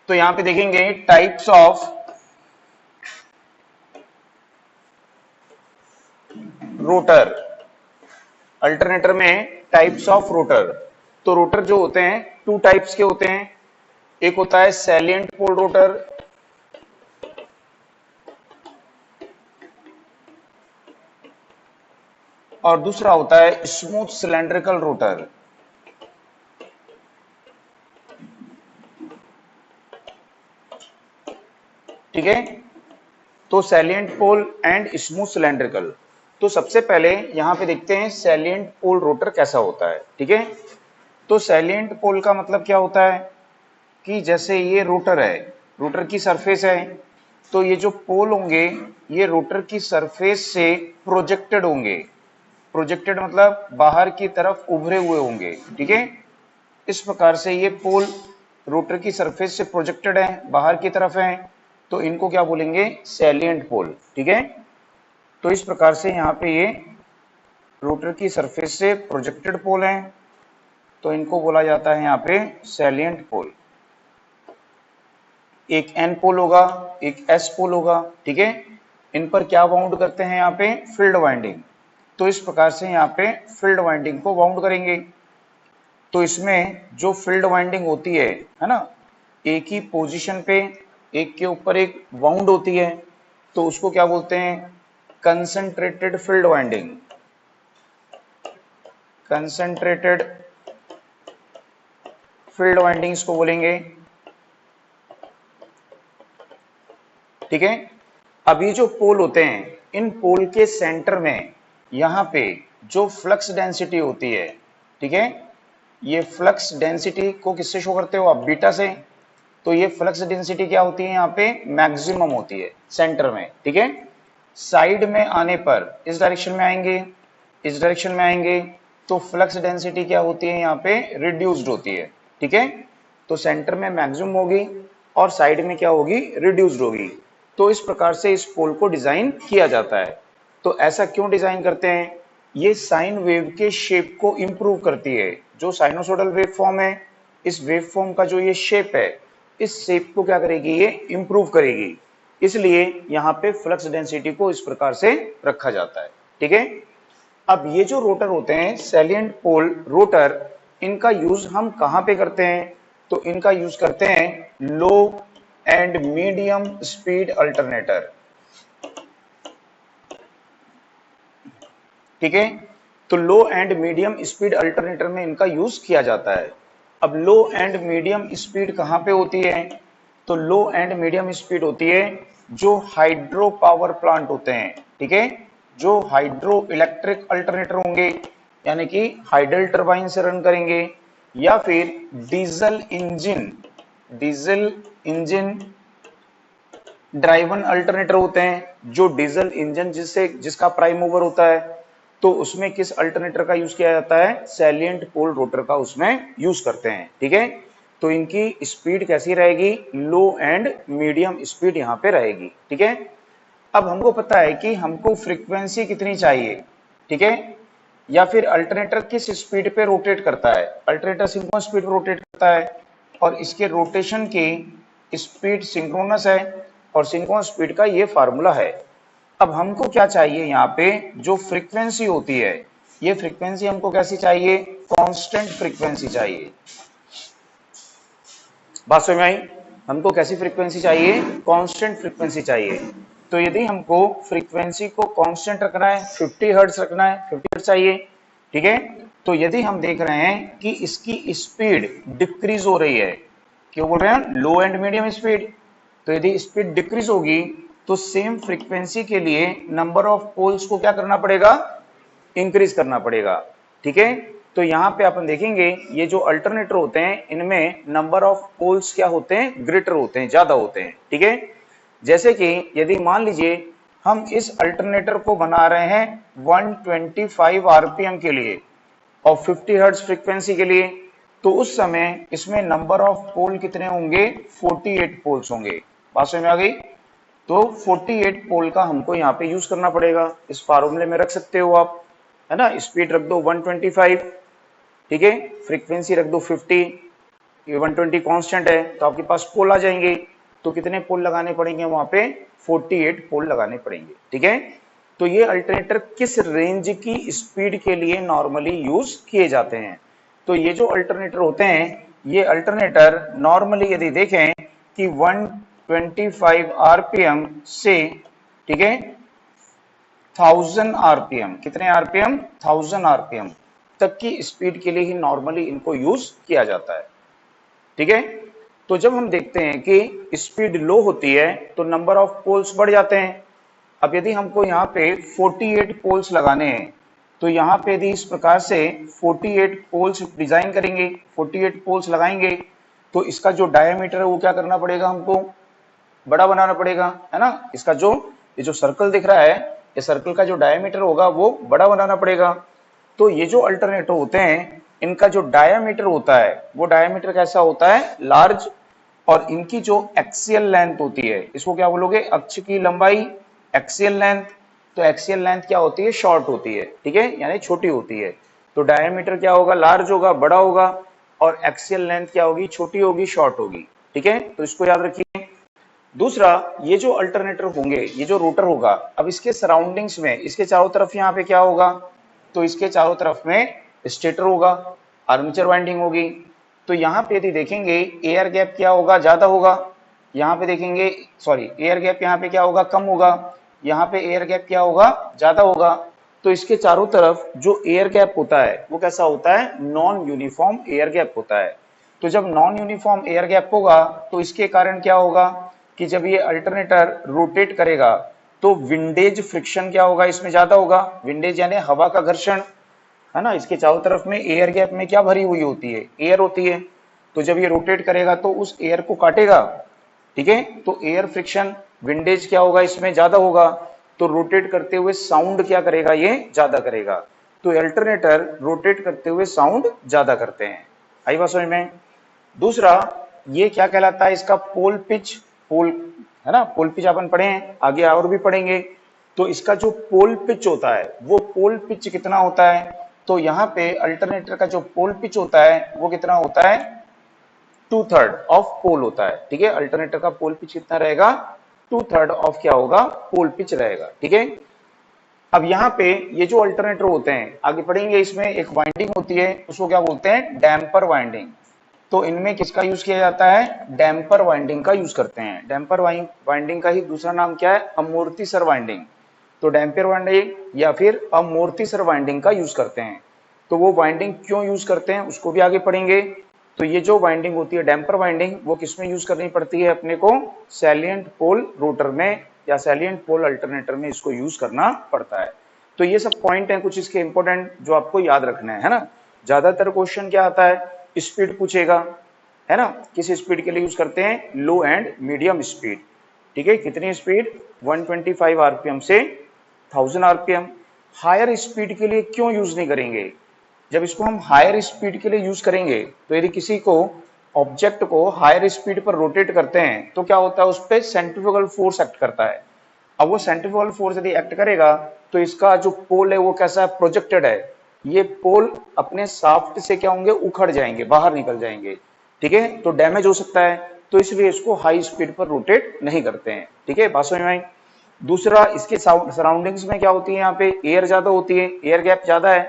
तो यहां पे देखेंगे टाइप्स ऑफ रोटर, अल्टरनेटर में टाइप्स ऑफ रोटर। तो रोटर जो होते हैं टू टाइप्स के होते हैं, एक होता है सैलिएंट पोल रोटर और दूसरा होता है स्मूथ सिलेंड्रिकल रोटर। ठीक है, तो salient pole and smooth cylindrical. तो सबसे पहले यहां पे देखते हैं सैलिएंट पोल रोटर कैसा होता है। ठीक है, तो सैलिएंट पोल का मतलब क्या होता है कि जैसे ये रोटर है, रोटर की सरफेस है, तो ये जो पोल होंगे ये रोटर की सरफेस से प्रोजेक्टेड होंगे। प्रोजेक्टेड मतलब बाहर की तरफ उभरे हुए होंगे। ठीक है, इस प्रकार से ये पोल रोटर की सरफेस से प्रोजेक्टेड है, बाहर की तरफ है, तो इनको क्या बोलेंगे, सैलिएंट पोल। ठीक है, तो इस प्रकार से यहाँ पे ये रोटर की सरफेस से प्रोजेक्टेड पोल हैं, तो इनको बोला जाता है यहाँ पे सैलिएंट पोल। एक एन पोल होगा, एक एस पोल होगा। ठीक है, इन पर क्या वाउंड करते हैं यहाँ पे, फील्ड वाइंडिंग। तो इस प्रकार से यहाँ पे फील्ड वाइंडिंग को वाउंड करेंगे। तो इसमें जो फील्ड वाइंडिंग होती है ना, एक ही पोजीशन पे एक के ऊपर एक वाउंड होती है, तो उसको क्या बोलते हैं, concentrated field winding. Concentrated field windings को बोलेंगे। ठीक है, अब ये जो पोल होते हैं, इन पोल के सेंटर में यहाँ पे जो फ्लक्स डेंसिटी होती है, ठीक है, ये फ्लक्स डेंसिटी को किससे शो करते हो आप, बीटा से। तो ये फ्लक्स डेंसिटी क्या होती है, यहाँ पे मैक्सिमम होती है सेंटर में। ठीक है, साइड में आने पर इस डायरेक्शन में आएंगे, इस डायरेक्शन में आएंगे, तो फ्लक्स डेंसिटी क्या होती है, यहाँ पे रिड्यूस्ड होती है। ठीक है, तो सेंटर में मैक्सिमम होगी और साइड में क्या होगी, रिड्यूस्ड होगी। तो इस प्रकार से इस पोल को डिजाइन किया जाता है। तो ऐसा क्यों डिजाइन करते हैं, ये साइन वेव के शेप को इंप्रूव करती है। जो साइनोसोडल वेव फॉर्म है, इस वेव फॉर्म का जो ये शेप है, इस शेप को क्या करेगी, ये इंप्रूव करेगी। इसलिए यहाँ पे फ्लक्स डेंसिटी को इस प्रकार से रखा जाता है। ठीक है, अब ये जो रोटर होते हैं सैलिएंट पोल रोटर, इनका यूज हम कहां पे करते हैं, तो इनका यूज करते हैं low and medium speed alternator. ठीक है, तो लो एंड मीडियम स्पीड अल्टरनेटर में इनका यूज किया जाता है। अब लो एंड मीडियम स्पीड कहां पे होती है, तो लो एंड मीडियम स्पीड होती है जो हाइड्रो पावर प्लांट होते हैं। ठीक है, जो हाइड्रो इलेक्ट्रिक अल्टरनेटर होंगे, यानी कि हाइडल टरबाइन से रन करेंगे, या फिर डीजल इंजन ड्राइवन अल्टरनेटर होते हैं, जो डीजल इंजन जिसका प्राइम मूवर होता है, तो उसमें किस अल्टरनेटर का यूज किया जाता है, सैलिएंट पोल रोटर का उसमें यूज करते हैं। ठीक है, तो इनकी स्पीड कैसी रहेगी, लो एंड मीडियम स्पीड यहाँ पे रहेगी। ठीक है, अब हमको पता है कि हमको फ्रीक्वेंसी कितनी चाहिए। ठीक है, या फिर अल्टरनेटर किस स्पीड पे रोटेट करता है, अल्टरनेटर सिंक्रोनस स्पीड पे रोटेट करता है और इसके रोटेशन की स्पीड सिंक्रोनस है और सिंक्रोनस स्पीड का ये फार्मूला है। अब हमको क्या चाहिए, यहाँ पे जो फ्रीक्वेंसी होती है, ये फ्रीक्वेंसी हमको कैसी चाहिए, कांस्टेंट फ्रीक्वेंसी चाहिए। बात समझ में आई, हमको कैसी फ्रीक्वेंसी चाहिए, कांस्टेंट फ्रीक्वेंसी चाहिए। तो यदि हमको फ्रीक्वेंसी को कांस्टेंट रखना है, 50 हर्ट्ज रखना है, 50 हर्ट्ज चाहिए। ठीक है, तो यदि हम देख रहे हैं कि इसकी स्पीड डिक्रीज हो रही है, क्यों बोल रहे हैं, लो एंड मीडियम स्पीड, तो यदि स्पीड डिक्रीज होगी तो सेम फ्रीक्वेंसी के लिए नंबर ऑफ पोल्स को क्या करना पड़ेगा, इंक्रीज करना पड़ेगा। ठीक है, तो यहाँ पे अपन देखेंगे ये जो अल्टरनेटर होते हैं, इनमें नंबर ऑफ पोल्स क्या होते हैं, ग्रेटर होते हैं, ज्यादा होते हैं। ठीक है, जैसे कि यदि मान लीजिए हम इस अल्टरनेटर को बना रहे हैं 125 आरपीएम के लिए और 50 हर्ट्ज फ्रीक्वेंसी के लिए, तो उस समय इसमें नंबर ऑफ पोल कितने होंगे, 48 पोल्स होंगे। बात समझ में आ गई, तो 48 पोल का हमको यहाँ पे यूज करना पड़ेगा। इस फार्मूले में रख सकते हो आप, है ना, स्पीड रख दो 125, ठीक है, फ्रीक्वेंसी रख दो 50, ये 120 कांस्टेंट है, तो आपके पास पोल आ जाएंगे। तो कितने पोल लगाने पड़ेंगे वहां पे? 48 पोल लगाने पड़ेंगे। ठीक है, तो ये अल्टरनेटर किस रेंज की स्पीड के लिए नॉर्मली यूज किए जाते हैं? तो ये जो अल्टरनेटर होते हैं, ये अल्टरनेटर नॉर्मली यदि देखें कि 125 आरपीएम से, ठीक है, 1000 आरपीएम, कितने आरपीएम? 1000 आरपीएम तक की स्पीड के लिए ही नॉर्मली इनको यूज किया जाता है। ठीक है, तो जब हम देखते हैं कि स्पीड लो होती है तो नंबर ऑफ पोल्स बढ़ जाते हैं। अब यदि हमको यहाँ पे 48 पोल्स लगाने हैं, तो यहाँ पे यदि इस प्रकार से 48 पोल्स डिजाइन करेंगे, 48 पोल्स लगाएंगे, तो इसका जो डायमीटर है वो क्या करना पड़ेगा? हमको बड़ा बनाना पड़ेगा, है ना। इसका जो ये जो सर्कल दिख रहा है, ये सर्कल का जो डायमीटर होगा वो बड़ा बनाना पड़ेगा। तो ये जो अल्टरनेटर होते हैं, इनका जो डायमीटर होता है वो डायमीटर कैसा होता है? लार्ज। और इनकी जो एक्सियल लेंथ होती है, इसको क्या बोलोगे? अक्ष की लंबाई, एक्सियल लेंथ। तो एक्सियल लेंथ क्या होती है? शॉर्ट होती है। ठीक है, यानी छोटी होती है। तो डायमीटर क्या होगा? लार्ज होगा, बड़ा होगा। और एक्सियल लेंथ क्या होगी? छोटी होगी, शॉर्ट होगी। ठीक है, तो इसको याद रखिए। दूसरा, ये जो अल्टरनेटर होंगे, ये जो रोटर होगा, अब इसके सराउंडिंग्स में, इसके चारों तरफ यहाँ पे क्या होगा? तो इसके चारों तरफ में स्टेटर होगा, आर्मेचर वाइंडिंग होगी। तो यहाँ पे यदि देखेंगे एयर गैप क्या होगा? ज्यादा होगा। यहाँ पे देखेंगे, सॉरी, एयर गैप यहाँ पे क्या होगा? कम होगा। यहाँ पे एयर गैप क्या होगा? ज्यादा होगा। तो इसके चारों तरफ जो एयर गैप होता है वो कैसा होता है? नॉन यूनिफॉर्म एयर गैप होता है। तो जब नॉन यूनिफॉर्म एयर गैप होगा तो इसके कारण क्या होगा कि जब ये अल्टरनेटर रोटेट करेगा तो विंडेज फ्रिक्शन क्या होगा? इसमें ज्यादा होगा। विंडेज यानी हवा का घर्षण, है ना। इसके चारों तरफ में एयर गैप में क्या भरी हुई होती है? एयर होती है। तो जब ये रोटेट करेगा तो उस एयर को काटेगा। ठीक है, तो एयर फ्रिक्शन, विंडेज क्या होगा? इसमें ज्यादा होगा। तो रोटेट करते हुए साउंड क्या करेगा? ये ज्यादा करेगा। तो अल्टरनेटर रोटेट करते हुए साउंड ज्यादा करते हैं। आई बात समझ में? दूसरा, ये क्या कहलाता है? इसका पोल पिच। पोल, है ना, पोल पिच अपन पढ़े हैं, आगे और भी पढ़ेंगे। तो इसका जो पोल पिच होता है, वो पोल पिच कितना होता है? तो यहाँ पे अल्टरनेटर का जो पोल पिच होता है वो कितना होता है? 2/3 ऑफ पोल होता है। ठीक है, अल्टरनेटर का पोल पिच कितना रहेगा? 2/3 ऑफ क्या होगा? पोल पिच रहेगा। ठीक है, अब यहाँ पे ये जो अल्टरनेटर होते हैं, आगे पढ़ेंगे, इसमें एक वाइंडिंग होती है, उसको क्या बोलते हैं? Damper winding. तो इनमें किसका यूज किया जाता है? डैम्पर वाइंडिंग का यूज करते हैं। डैम्पर वाइंडिंग का ही दूसरा नाम क्या है? अमोर्टिसर वाइंडिंग। तो डैम्पर वाइंडिंग या फिर अमोर्टिसर वाइंडिंग का यूज करते हैं। तो वो वाइंडिंग क्यों यूज करते हैं उसको भी आगे पढ़ेंगे। तो ये जो वाइंडिंग होती है डैम्पर वाइंडिंग, वो किसमें यूज करनी पड़ती है अपने को? सैलिएंट पोल रोटर में या सैलिएंट पोल अल्टरनेटर में इसको यूज करना पड़ता है। तो ये सब पॉइंट हैं कुछ इसके इंपॉर्टेंट जो आपको याद रखना है ना। ज्यादातर क्वेश्चन क्या आता है? स्पीड पूछेगा, है ना। किस स्पीड के लिए यूज करते हैं? Low and medium speed. ठीक है, कितनी स्पीड? 125 आरपीएम से 1000 आरपीएम। हायर स्पीड के लिए क्यों यूज नहीं करेंगे? जब इसको हम हायर स्पीड के लिए यूज करेंगे तो यदि किसी को ऑब्जेक्ट को हायर स्पीड पर रोटेट करते हैं तो क्या होता है? उस पर सेंट्रीफ्यूगल फोर्स एक्ट करता है। अब वो सेंट्रीफ्यूगल फोर्स यदि एक्ट करेगा तो इसका जो पोल है वो कैसा है? प्रोजेक्टेड है। ये पोल अपने शाफ्ट से क्या होंगे? उखड़ जाएंगे, बाहर निकल जाएंगे। ठीक है, तो डैमेज हो सकता है। तो इसलिए इसको हाई स्पीड पर रोटेट नहीं करते हैं। ठीक है, बात समझ में आई? दूसरा, इसके सराउंडिंग्स में क्या होती है? यहाँ पे एयर ज्यादा होती है, एयर गैप ज्यादा है।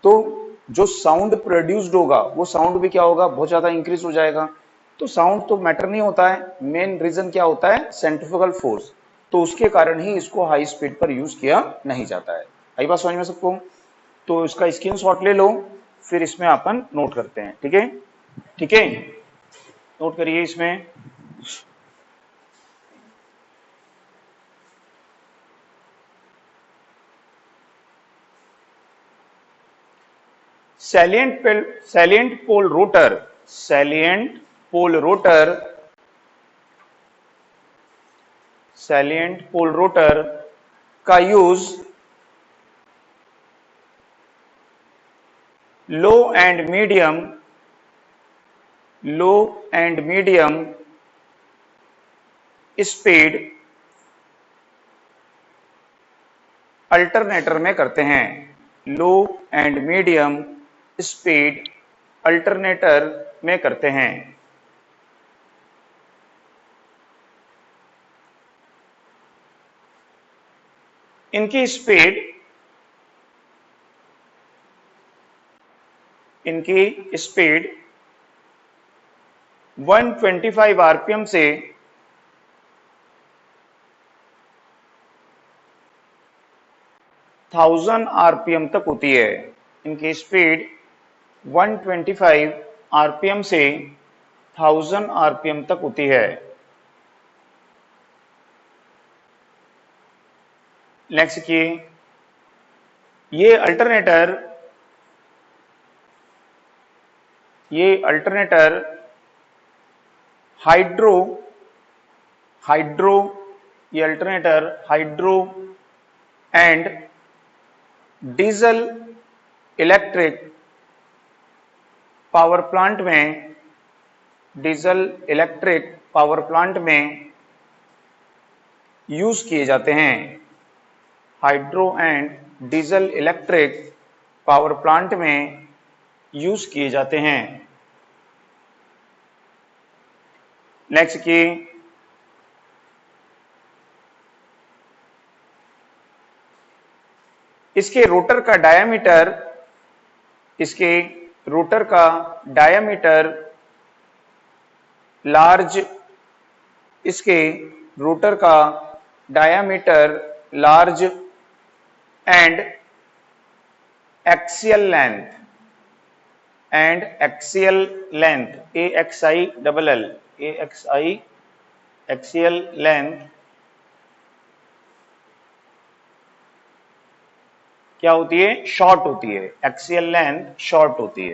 तो जो साउंड प्रोड्यूस्ड होगा वो साउंड भी क्या होगा? बहुत ज्यादा इंक्रीज हो जाएगा। तो साउंड तो मैटर नहीं होता है, मेन रीजन क्या होता है? Centrifugal force. तो उसके कारण ही इसको हाई स्पीड पर यूज किया नहीं जाता है। आई बात समझ में सबको? तो इसका स्क्रीनशॉट ले लो, फिर इसमें अपन नोट करते हैं। ठीक है, ठीक है, नोट करिए इसमें। Salient pole rotor, salient pole rotor, salient pole rotor का use low and medium speed alternator में करते हैं। Low and medium speed alternator में करते हैं। इनकी स्पीड 125 आरपीएम से 1000 आरपीएम तक होती है। इनकी स्पीड 125 आरपीएम से 1000 आरपीएम तक होती है। नेक्स्ट की ये alternator hydro and diesel electric power plant में यूज किए जाते हैं। Hydro and diesel electric power plant में यूज किए जाते हैं। नेक्स्ट की इसके रोटर का diameter large and axial length क्या होती है? शॉर्ट होती है। एक्सियल लेंथ शॉर्ट होती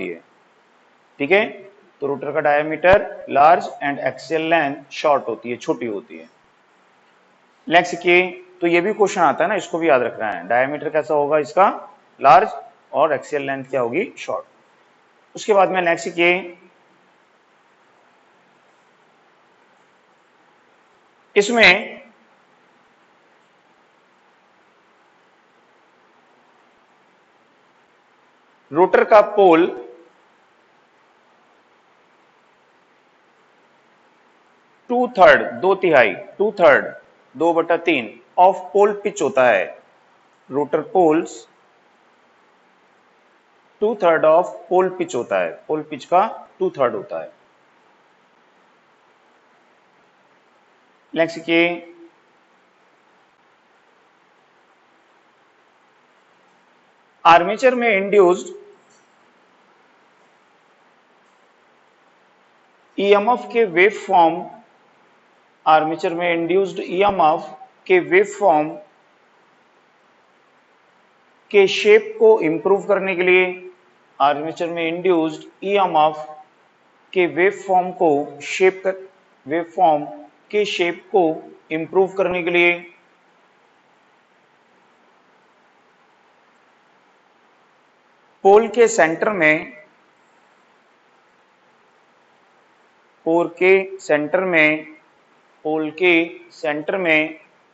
है। ठीक है, तो रोटर का diameter large and axial length short होती है, छोटी होती है। नेक्स्ट की तो ये भी क्वेश्चन आता है ना, इसको भी याद रखना है। डायमीटर कैसा होगा इसका? लार्ज, और एक्सियल लेंथ क्या होगी? शॉर्ट। उसके बाद में नेक्स्ट की इसमें रोटर का पोल 2/3 ऑफ पोल पिच होता है। Rotor poles 2/3 of pole pitch होता है। पोल पिच का 2/3 होता है। नेक्स्ट की आर्मेचर में इंड्यूस्ड ईएमएफ के वेव फॉर्म के शेप को इंप्रूव करने के लिए, आर्मेचर में इंड्यूस्ड ईएमएफ के वेव फॉर्म के शेप को इंप्रूव करने के लिए पोल के सेंटर में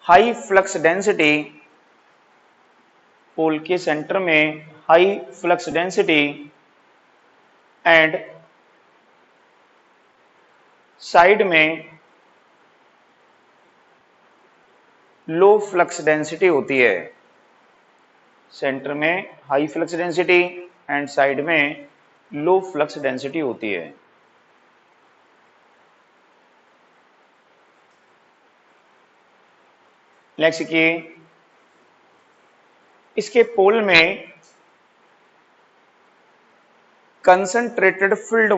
high flux density and side में लो फ्लक्स डेंसिटी होती है। सेंटर में high flux density and side में लो फ्लक्स डेंसिटी होती है। नेक्स्ट की इसके पोल में कंसंट्रेटेड फील्ड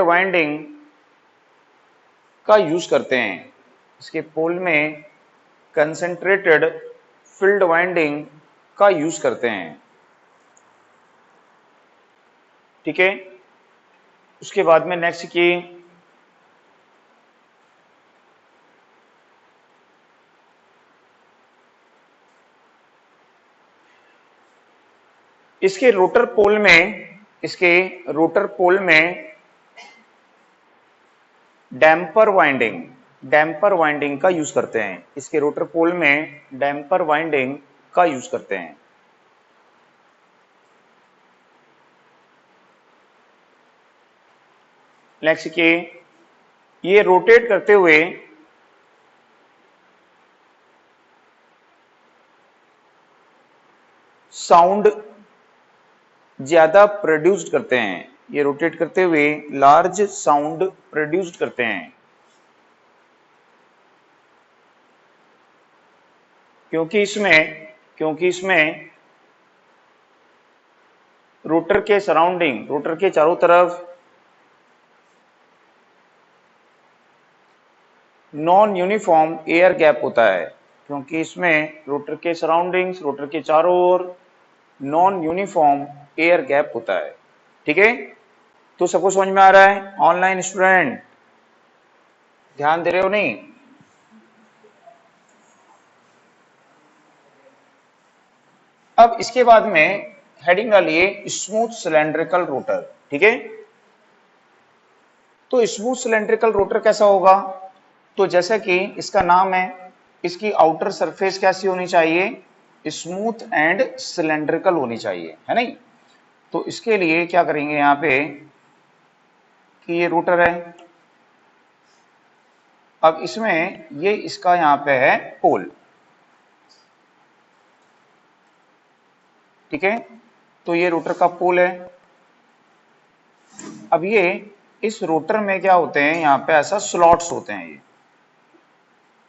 वाइंडिंग का यूज करते हैं। इसके पोल में कंसंट्रेटेड फील्ड वाइंडिंग का यूज करते हैं। ठीक है, उसके बाद में नेक्स्ट की इसके रोटर पोल में डैम्पर वाइंडिंग का यूज करते हैं। इसके रोटर पोल में डैम्पर वाइंडिंग का यूज करते हैं। नेक्स्ट के ये रोटेट करते हुए साउंड ज्यादा प्रोड्यूस्ड करते हैं, ये रोटेट करते हुए लार्ज साउंड प्रोड्यूस्ड करते हैं, क्योंकि इसमें रोटर के सराउंडिंग, रोटर के चारों तरफ नॉन यूनिफॉर्म एयर गैप होता है, क्योंकि इसमें रोटर के सराउंडिंग्स, रोटर के चारों ओर नॉन यूनिफॉर्म एयर गैप होता है। ठीक है, तो सबको समझ में आ रहा है? ऑनलाइन स्टूडेंट ध्यान दे रहे हो नहीं? अब इसके बाद में हेडिंग डालिए स्मूथ सिलेंड्रिकल रोटर। ठीक है, तो स्मूथ सिलेंड्रिकल रोटर कैसा होगा? तो जैसा कि इसका नाम है, इसकी आउटर सरफेस कैसी होनी चाहिए? स्मूथ एंड सिलेंड्रिकल होनी चाहिए, है नहीं? तो इसके लिए क्या करेंगे यहां पे कि ये रोटर है, अब इसमें ये इसका यहां पे है पोल। ठीक है, तो ये रोटर का पोल है। अब ये इस रोटर में क्या होते हैं, यहां पे ऐसा स्लॉट्स होते हैं,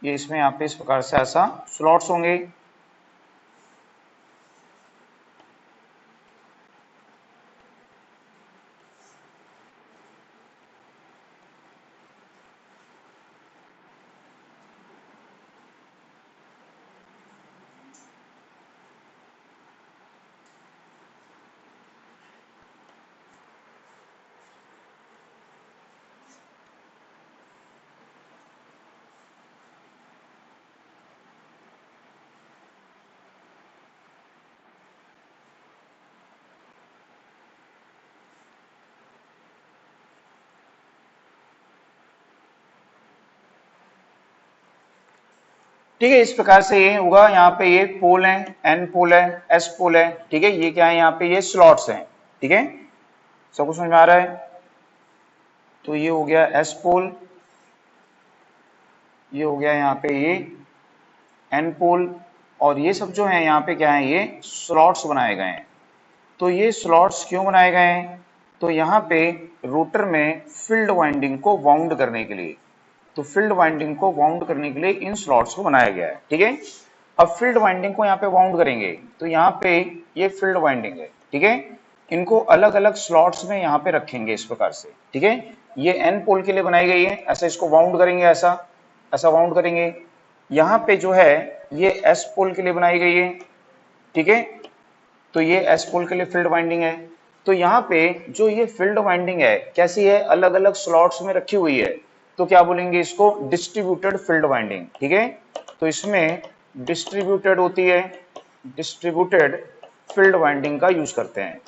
ये इसमें यहां पे इस प्रकार से ऐसा स्लॉट्स होंगे। ठीक है, इस प्रकार से ये होगा। यहाँ पे ये पोल है, एन पोल है, एस पोल है। ठीक है, ये क्या है, यहाँ पे ये स्लॉट्स हैं। ठीक है, सबको समझ में आ रहा है? तो ये हो गया एस पोल, ये हो गया यहाँ पे ये एन पोल, और ये सब जो है यहाँ पे क्या है, ये स्लॉट्स बनाए गए हैं। तो ये स्लॉट्स क्यों बनाए गए हैं? तो यहाँ पे रोटर में फील्ड वाइंडिंग को वाउंड करने के लिए, तो फील्ड वाइंडिंग को वाउंड करने के लिए इन स्लॉट्स को बनाया गया है। ठीक है, अब फील्ड वाइंडिंग को यहाँ पे वाउंड करेंगे, तो यहाँ पे ये फील्ड वाइंडिंग है। ठीक है, इनको अलग अलग स्लॉट्स में यहाँ पे रखेंगे इस प्रकार से। ठीक है, ये एन पोल के लिए बनाई गई है, ऐसा इसको वाउंड करेंगे, ऐसा ऐसा वाउंड करेंगे। यहाँ पे जो है ये एस पोल के लिए बनाई गई है। ठीक है, तो ये एस पोल के लिए फील्ड वाइंडिंग है। तो यहाँ पे जो ये फील्ड वाइंडिंग है कैसी है, अलग अलग स्लॉट्स में रखी हुई है, तो क्या बोलेंगे इसको, डिस्ट्रीब्यूटेड फील्ड वाइंडिंग। ठीक है, तो इसमें डिस्ट्रीब्यूटेड होती है, डिस्ट्रीब्यूटेड फील्ड वाइंडिंग का यूज करते हैं।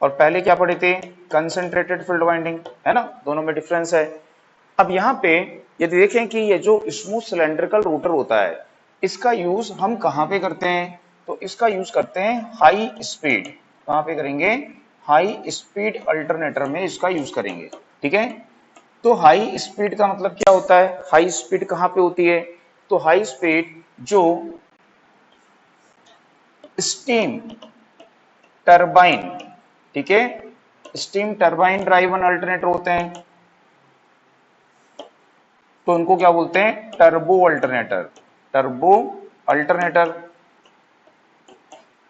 और पहले क्या पढ़े थे, कंसंट्रेटेड फील्ड वाइंडिंग, है ना, दोनों में डिफरेंस है। अब यहाँ पे यदि देखें कि ये जो स्मूथ सिलेंड्रिकल रोटर होता है, इसका यूज हम कहाँ पे करते हैं? तो इसका यूज करते हैं हाई स्पीड। कहाँ पे करेंगे? हाई स्पीड अल्टरनेटर में इसका यूज करेंगे। ठीक है, तो हाई स्पीड का मतलब क्या होता है? हाई स्पीड कहाँ पे होती है? तो हाई स्पीड जो स्टीम टरबाइन, ठीक है, स्टीम टरबाइन ड्राइवन अल्टरनेटर होते हैं, तो उनको क्या बोलते हैं? Turbo alternator, turbo alternator.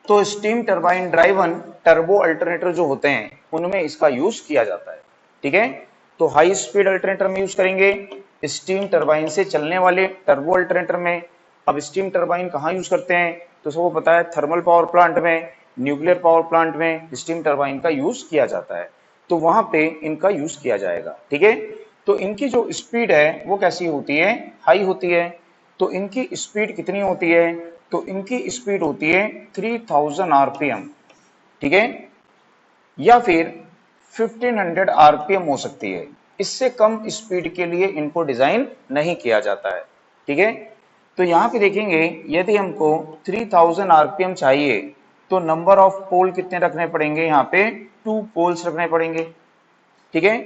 तो steam turbine driven turbo alternator जो होते हैं उनमें इसका यूज किया जाता है। ठीक है, तो हाई स्पीड अल्टरनेटर में यूज करेंगे, स्टीम टरबाइन से चलने वाले टर्बो अल्टरनेटर में। अब स्टीम टरबाइन कहाँ यूज करते हैं? तो सबको पता है, थर्मल पावर प्लांट में, न्यूक्लियर पावर प्लांट में स्टीम टरबाइन का यूज किया जाता है, तो वहां पे इनका यूज किया जाएगा। ठीक है, तो इनकी जो स्पीड है वो कैसी होती है? हाई होती है। तो इनकी स्पीड कितनी होती है? तो इनकी स्पीड होती है 3000 आरपीएम। ठीक है, या फिर 1500 आरपीएम हो सकती है, इससे कम स्पीड के लिए इनको डिजाइन नहीं किया जाता है। ठीक है, तो यहां पे देखेंगे यदि हमको 3000 आरपीएम चाहिए तो नंबर ऑफ पोल कितने रखने पड़ेंगे? यहाँ पे 2 पोल्स रखने पड़ेंगे। ठीक है,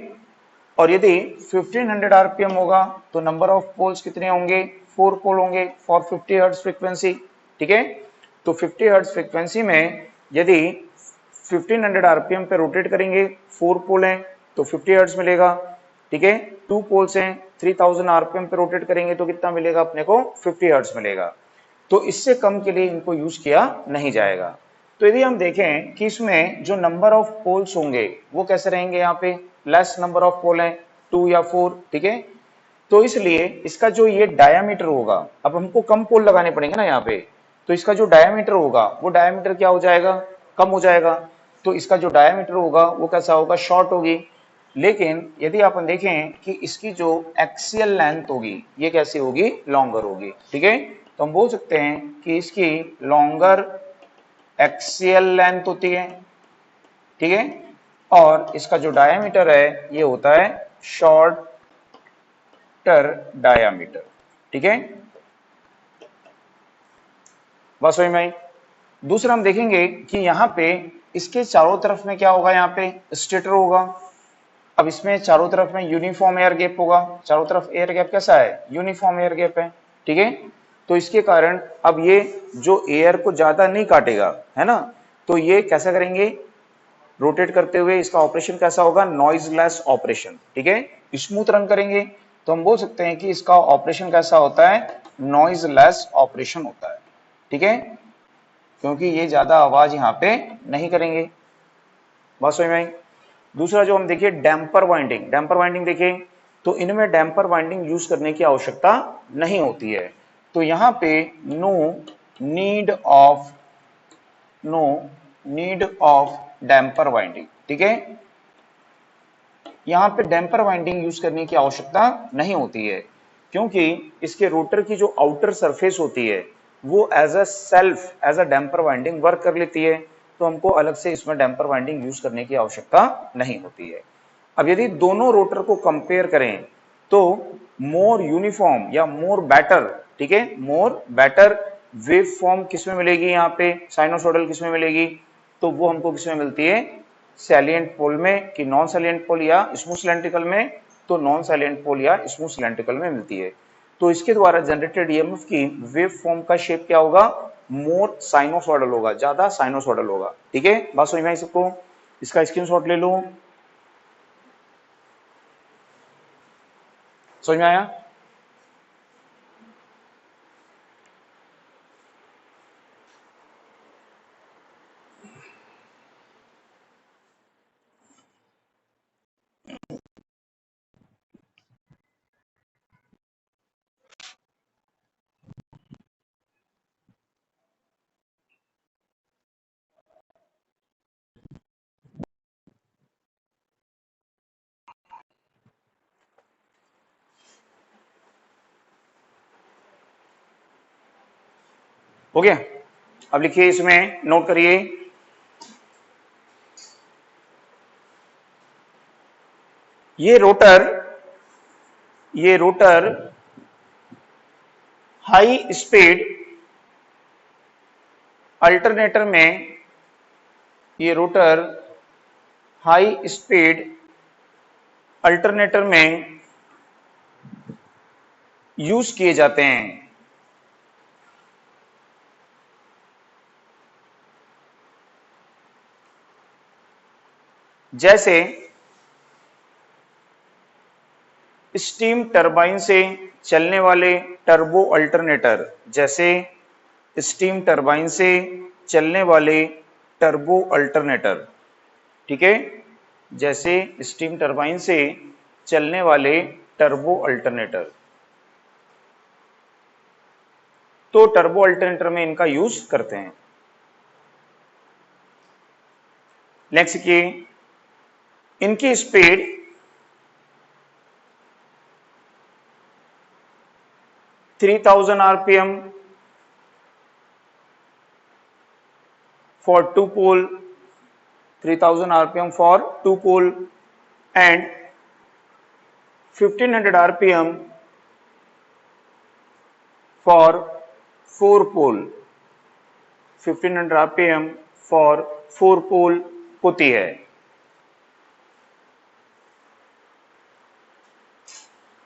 और यदि 1500 आरपीएम होगा तो नंबर ऑफ पोल्स कितने होंगे, 4 पोल होंगे फॉर 50 हर्ट्ज फ्रीक्वेंसी। ठीक है, तो 50 हर्ट्ज फ्रीक्वेंसी में यदि 1500 आरपीएम पे रोटेट करेंगे, 4 पोल हैं तो 50 हर्ट्ज मिलेगा। ठीक है, 2 पोल्स हैं, 3000 आरपीएम पे रोटेट करेंगे तो कितना मिलेगा अपने को, 50 हर्ट्ज मिलेगा। तो इससे कम के लिए इनको यूज किया नहीं जाएगा। तो यदि हम देखें कि इसमें जो नंबर ऑफ पोल्स होंगे वो कैसे रहेंगे, यहाँ पे लेस नंबर ऑफ पोल हैं, 2 या 4। ठीक है, तो इसलिए इसका जो ये डायामीटर होगा, अब हमको कम पोल लगाने पड़ेंगे ना यहाँ पे, तो इसका जो डायामीटर होगा वो डायामीटर क्या हो जाएगा, कम हो जाएगा। तो इसका जो डायामीटर होगा वो कैसा होगा, शॉर्ट होगी। लेकिन यदि आप देखें कि इसकी जो एक्सियल लेंथ होगी ये कैसी होगी, लॉन्गर होगी। ठीक है, तो हम बोल सकते हैं कि इसकी लॉन्गर एक्सियल लेंथ होती है। ठीक है, और इसका जो डायामीटर है ये होता है शॉर्टर डायामीटर। ठीक है, बस वही में। दूसरा हम देखेंगे कि यहाँ पे इसके चारों तरफ में क्या होगा, यहाँ पे स्टेटर होगा। अब इसमें चारों तरफ में यूनिफॉर्म एयर गैप होगा, चारों तरफ एयर गैप कैसा है, यूनिफॉर्म एयर गैप है। ठीक है, तो इसके कारण अब ये जो एयर को ज्यादा नहीं काटेगा, है ना, तो ये कैसा करेंगे, रोटेट करते हुए इसका ऑपरेशन कैसा होगा, नॉइजलेस ऑपरेशन। ठीक है, स्मूथ रन करेंगे, तो हम बोल सकते हैं कि इसका ऑपरेशन कैसा होता है, नॉइजलेस ऑपरेशन होता है। ठीक है, क्योंकि ये ज्यादा आवाज यहाँ पे नहीं करेंगे। बस वही में। दूसरा जो हम देखिए डैम्पर वाइंडिंग, डैम्पर वाइंडिंग देखिए तो इनमें डैम्पर वाइंडिंग यूज करने की आवश्यकता नहीं होती है। तो यहाँ पे no need of no need of damper winding. ठीक है, यहाँ पे डैम्पर वाइंडिंग यूज करने की आवश्यकता नहीं होती है, क्योंकि इसके रोटर की जो आउटर सरफेस होती है वो as a self as a damper winding work कर लेती है। तो हमको अलग से इसमें डैम्पर वाइंडिंग यूज करने की आवश्यकता नहीं होती है। अब यदि दोनों रोटर को कंपेयर करें तो मोर यूनिफॉर्म या मोर बेटर, ठीक है, मोर बेटर वेव फॉर्म किसमें मिलेगी, यहाँ पे साइनोसॉइडल किसमें मिलेगी, तो वो हमको किसमें मिलती है, सैलिएंट पोल में कि नॉन सैलिएंट पोल या स्मूथ सिलेंड्रिकल में, तो नॉन सैलिएंट पोल या स्मूथ सिलेंड्रिकल में मिलती है। तो इसके द्वारा जनरेटेड ईएमएफ की वेव फॉर्म का शेप क्या होगा, मोर साइनोसॉइडल होगा, ज्यादा साइनोसॉइडल होगा। ठीक है, बात समझ में आई सबको, इसका स्क्रीनशॉट ले लो, समझ में आया। हो गया, अब लिखिए, इसमें नोट करिए, ये रोटर हाई स्पीड अल्टरनेटर में, ये रोटर हाई स्पीड अल्टरनेटर में यूज किए जाते हैं। जैसे स्टीम टरबाइन से चलने वाले टर्बो अल्टरनेटर, जैसे स्टीम टरबाइन से चलने वाले टर्बो अल्टरनेटर। ठीक है, जैसे स्टीम टरबाइन से चलने वाले टर्बो अल्टरनेटर, तो टर्बो अल्टरनेटर में इनका यूज करते हैं। नेक्स्ट की इनकी speed 3000 RPM for 2 pole, 3000 rpm for 2 pole and 1500 rpm for 4 pole, 1500 rpm for 4 pole होती है।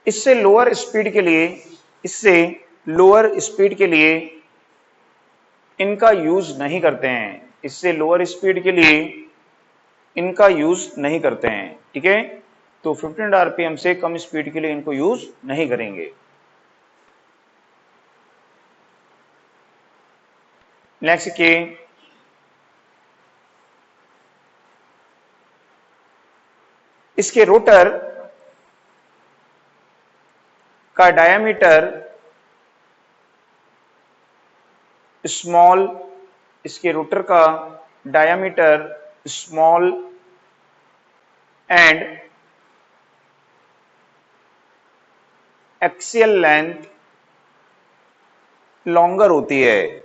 इससे लोअर स्पीड के लिए इनका यूज नहीं करते हैं, इससे लोअर स्पीड के लिए इनका यूज नहीं करते हैं। ठीक है, तो 15 आरपीएम से कम स्पीड के लिए इनको यूज नहीं करेंगे। नेक्स्ट के इसके रोटर का डायामीटर स्मॉल, इसके रोटर का diameter small and axial length longer होती है,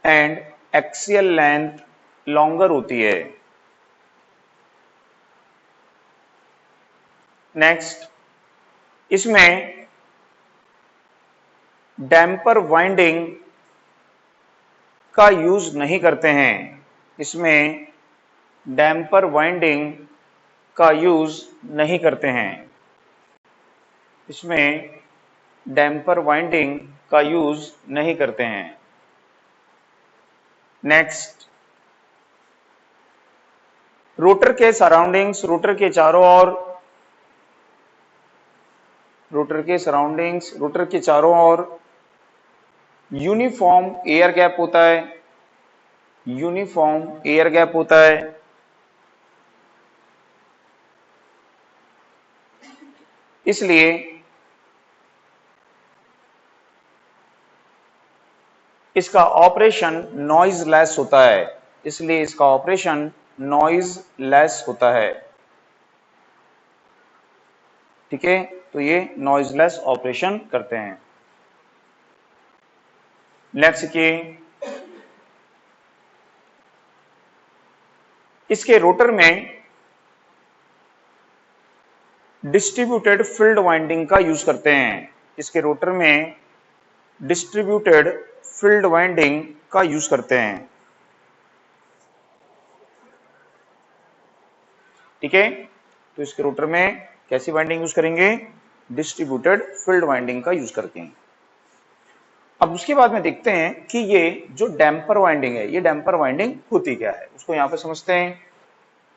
एंड एक्सियल लेंथ लॉन्गर होती है। नेक्स्ट, इसमें डैम्पर वाइंडिंग का यूज नहीं करते हैं, इसमें डैम्पर वाइंडिंग का यूज नहीं करते हैं, इसमें डैम्पर वाइंडिंग का यूज नहीं करते हैं। नेक्स्ट, रोटर के सराउंडिंग्स, रोटर के चारों ओर यूनिफॉर्म एयर गैप होता है, यूनिफॉर्म एयर गैप होता है। इसलिए इसका ऑपरेशन नॉइज लेस होता है, इसलिए इसका ऑपरेशन नॉइज लेस होता है। ठीक है, तो ये नॉइज लेस ऑपरेशन करते हैं। नेक्स्ट के इसके रोटर में डिस्ट्रीब्यूटेड फील्ड वाइंडिंग का यूज करते हैं, इसके रोटर में डिस्ट्रीब्यूटेड फील्ड वाइंडिंग का यूज करते हैं। ठीक है, तो इसके रोटर में कैसी वाइंडिंग यूज करेंगे? डिस्ट्रीब्यूटेड फील्ड वाइंडिंग का यूज करते हैं। अब उसके बाद में देखते हैं कि ये जो डैम्पर वाइंडिंग है, ये डैम्पर वाइंडिंग होती क्या है, उसको यहां पे समझते हैं।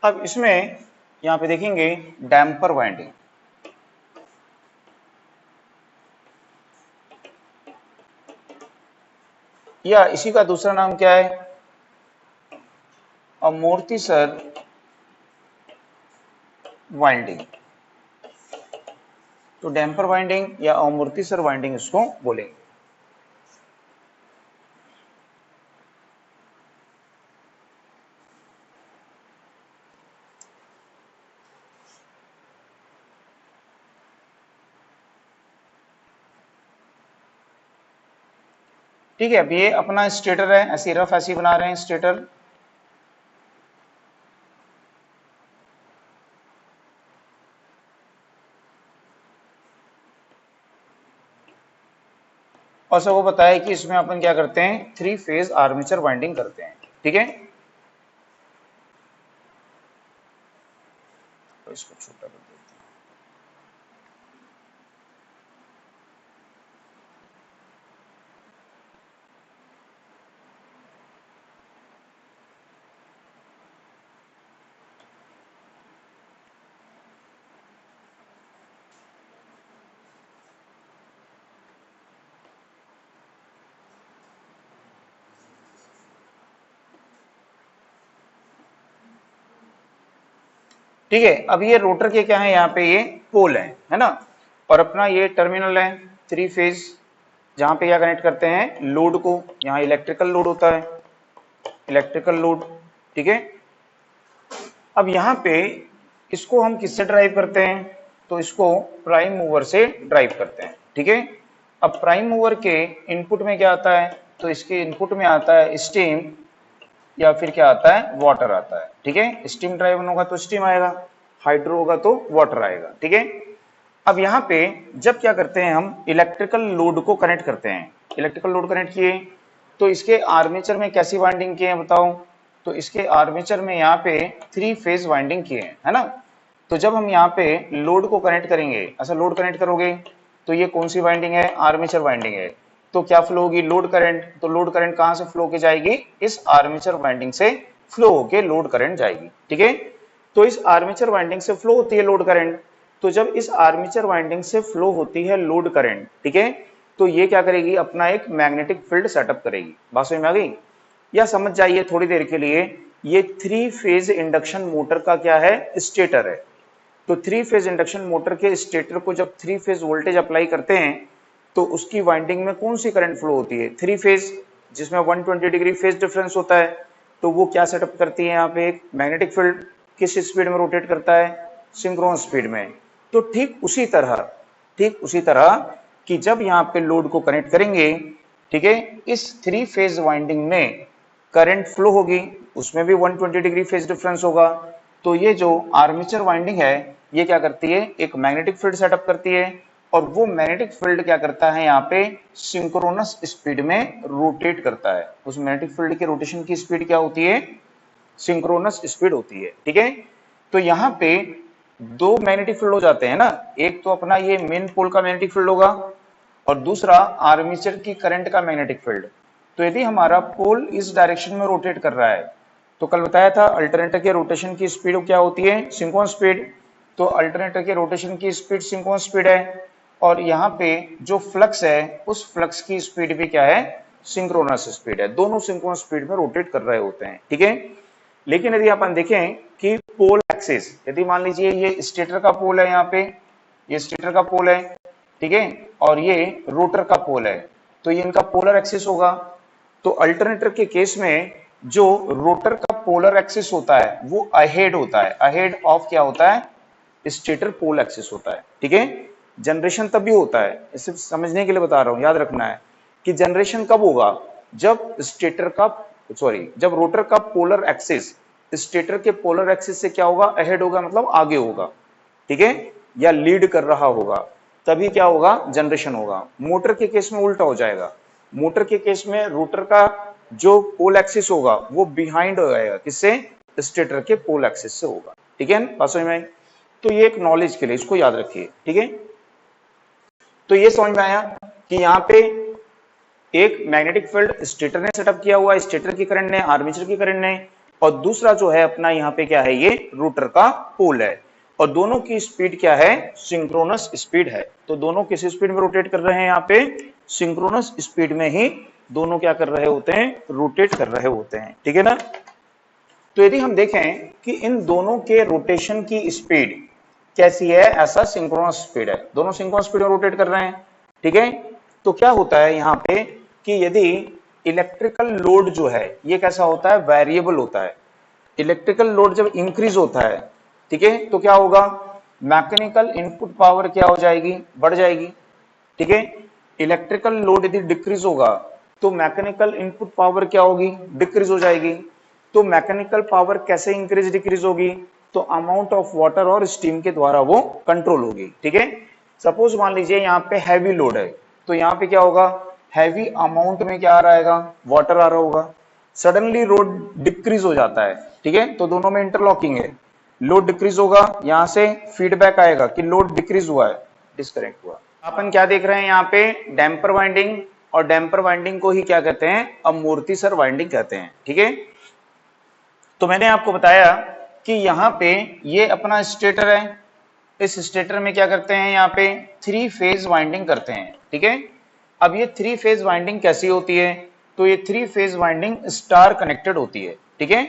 अब इसमें यहां पे देखेंगे डैम्पर वाइंडिंग, या इसी का दूसरा नाम क्या है? अमोर्टिसर वाइंडिंग। तो डैम्पर वाइंडिंग या अमोर्टिसर वाइंडिंग इसको बोलेंगे। ठीक है, अब ये अपना स्टेटर है, ऐसी रफ ऐसी बना रहे हैं स्टेटर। और सबको पता है कि इसमें अपन क्या करते हैं? 3 फेज आर्मेचर वाइंडिंग करते हैं। ठीक है, तो इसको छोटा कर देते हैं। ठीक है, अब ये रोटर के क्या है? यहाँ पे ये पोल है ना, और अपना ये टर्मिनल है 3 फेज, जहां पे क्या कनेक्ट करते हैं? लोड को। यहाँ इलेक्ट्रिकल लोड होता है, इलेक्ट्रिकल लोड। ठीक है, अब यहाँ पे इसको हम किससे ड्राइव करते हैं? तो इसको प्राइम मूवर से ड्राइव करते हैं। ठीक है, अब प्राइम मूवर के इनपुट में क्या आता है? तो इसके इनपुट में आता है स्टीम, या फिर क्या आता है? वाटर आता है। ठीक है, स्टीम ड्राइवन होगा तो स्टीम आएगा, हाइड्रो होगा तो वाटर आएगा। ठीक है, अब यहाँ पे जब क्या करते हैं हम? इलेक्ट्रिकल लोड को कनेक्ट करते हैं। इलेक्ट्रिकल लोड कनेक्ट किए तो इसके आर्मेचर में कैसी वाइंडिंग किए हैं बताओ? तो इसके आर्मेचर में यहाँ पे 3 फेज वाइंडिंग किए हैं, है ना। तो जब हम यहाँ पे लोड को कनेक्ट करेंगे, ऐसा लोड कनेक्ट करोगे तो ये कौन सी वाइंडिंग है, आर्मेचर वाइंडिंग है, तो क्या फ्लो होगी, लोड करंट। तो लोड करंट कहां से फ्लो होके जाएगी, इस आर्मेचर वाइंडिंग से फ्लो होके लोड करंट जाएगी। ठीक है, तो इस आर्मेचर वाइंडिंग से फ्लो होती है लोड करंट। तो जब इस आर्मेचर वाइंडिंग से फ्लो होती है लोड करंट, ठीक है, तो ये क्या करेगी, अपना एक मैग्नेटिक फील्ड सेटअप करेगी। बात समझ में आ गई? या समझ जाइए थोड़ी देर के लिए, ये 3 फेज इंडक्शन मोटर का क्या है, स्टेटर है। तो 3 फेज इंडक्शन मोटर के स्टेटर को जब 3 फेज वोल्टेज अप्लाई करते हैं तो उसकी वाइंडिंग में कौन सी करंट फ्लो होती है, 3 फेज, जिसमें 120 डिग्री फेज डिफरेंस होता है। तो वो क्या सेटअप करती है, यहाँ पे एक मैग्नेटिक फील्ड। किस स्पीड में रोटेट करता है, सिंक्रोनस स्पीड में। तो ठीक उसी तरह कि जब यहाँ पे लोड को कनेक्ट करेंगे, ठीक है, इस 3 फेज वाइंडिंग में करंट फ्लो होगी, उसमें भी 120 डिग्री फेज डिफरेंस होगा। तो ये जो आर्मेचर वाइंडिंग है ये क्या करती है, एक मैग्नेटिक फील्ड सेटअप करती है, और वो मैग्नेटिक फील्ड क्या करता है, यहाँ पे सिंक्रोनस स्पीड में रोटेट करता है। उस मैग्नेटिक फील्ड के रोटेशन की स्पीड क्या होती है, सिंक्रोनस स्पीड होती है। ठीक है, तो यहाँ पे 2 मैग्नेटिक फील्ड हो जाते हैं ना, एक तो अपना ये मेन पोल का मैग्नेटिक फील्ड होगा और दूसरा आर्मेचर की करंट का मैग्नेटिक फील्ड। तो यदि हमारा पोल इस डायरेक्शन में रोटेट कर रहा है, तो कल बताया था अल्टरनेटर के रोटेशन की स्पीड क्या होती है, सिंक्रोनस स्पीड। तो अल्टरनेटर के रोटेशन की स्पीड सिंक्रोनस स्पीड है, और यहाँ पे जो फ्लक्स है उस फ्लक्स की स्पीड भी क्या है, सिंक्रोनस स्पीड है। दोनों सिंक्रोनस स्पीड में रोटेट कर रहे होते हैं। ठीक है, लेकिन यदि अपन देखें कि पोल एक्सिस, यदि मान लीजिए ये स्टेटर का पोल है, यहाँ पे ये स्टेटर का पोल है, ठीक है, और ये रोटर का पोल है, तो ये इनका पोलर एक्सिस होगा। तो अल्टरनेटर के केस में जो रोटर का पोलर एक्सिस होता है वो अहेड होता है, अहेड ऑफ क्या होता है, स्टेटर पोल एक्सिस होता है। ठीक है, जनरेशन तब भी होता है, इसे समझने के लिए बता रहा हूं, याद रखना है कि जनरेशन कब होगा, जब जब रोटर का पोलर एक्सिस स्टेटर के पोलर एक्सिस से क्या होगा, अहेड होगा, मतलब आगे होगा। ठीक है, या लीड कर रहा होगा, तभी क्या होगा, जनरेशन होगा। मोटर के केस में उल्टा हो जाएगा, मोटर के केस में रोटर का जो पोल एक्सिस होगा वो बिहाइंड हो जाएगा, किससे, स्टेटर के पोल एक्सिस से होगा। ठीक है, बात समझ में आई? तो ये एक नॉलेज के लिए इसको याद रखिए। ठीक है, तो ये समझ में आया कि यहाँ पे एक मैग्नेटिक फील्ड स्टेटर ने सेटअप किया हुआ है, स्टेटर की करंट ने, आर्मेचर की करंट ने, और दूसरा जो है अपना यहाँ पे क्या है, ये रोटर का पोल है, और दोनों की स्पीड क्या है, सिंक्रोनस स्पीड है। तो दोनों किस स्पीड में रोटेट कर रहे हैं, यहाँ पे सिंक्रोनस स्पीड में ही दोनों क्या कर रहे होते हैं, रोटेट कर रहे होते हैं। ठीक है ना, तो यदि हम देखें कि इन दोनों के रोटेशन की स्पीड कैसी है, ऐसा सिंक्रोनस स्पीड है, दोनों सिंक्रोनस स्पीड में रोटेट कर रहे हैं। ठीक है, तो क्या होता है यहाँ पे कि यदि इलेक्ट्रिकल लोड जो है ये कैसा होता है, वेरिएबल होता है। इलेक्ट्रिकल लोड जब इंक्रीज होता है, ठीक है, तो क्या होगा, मैकेनिकल इनपुट पावर क्या हो जाएगी, बढ़ जाएगी। ठीक है, इलेक्ट्रिकल लोड यदि डिक्रीज होगा तो मैकेनिकल इनपुट पावर क्या होगी, डिक्रीज हो जाएगी। तो मैकेनिकल पावर कैसे इंक्रीज डिक्रीज होगी, तो अमाउंट ऑफ वाटर और स्टीम के द्वारा वो कंट्रोल होगी। ठीक है, सपोज मान लीजिए यहाँ पे हैवी लोड है, तो यहाँ पे क्या होगा, हैवी अमाउंट में क्या आ रहा है, वाटर आ रहा होगा। सडनली लोड डिक्रीज हो जाता है, ठीक है, तो दोनों में इंटरलॉकिंग है, लोड डिक्रीज होगा, यहां से फीडबैक आएगा कि लोड डिक्रीज हुआ है, डिस्कनेक्ट हुआ। अपन क्या देख रहे हैं यहाँ पे, डैम्पर वाइंडिंग, और डैम्पर वाइंडिंग को ही क्या कहते हैं, अमोर्टिसर वाइंडिंग कहते हैं। ठीक है, तो मैंने आपको बताया कि यहाँ पे ये अपना स्टेटर है, इस स्टेटर में क्या करते हैं, यहाँ पे 3 फेज वाइंडिंग करते हैं। ठीक है, अब ये 3 फेज वाइंडिंग कैसी होती है, तो ये 3 फेज वाइंडिंग स्टार कनेक्टेड होती है। ठीक है,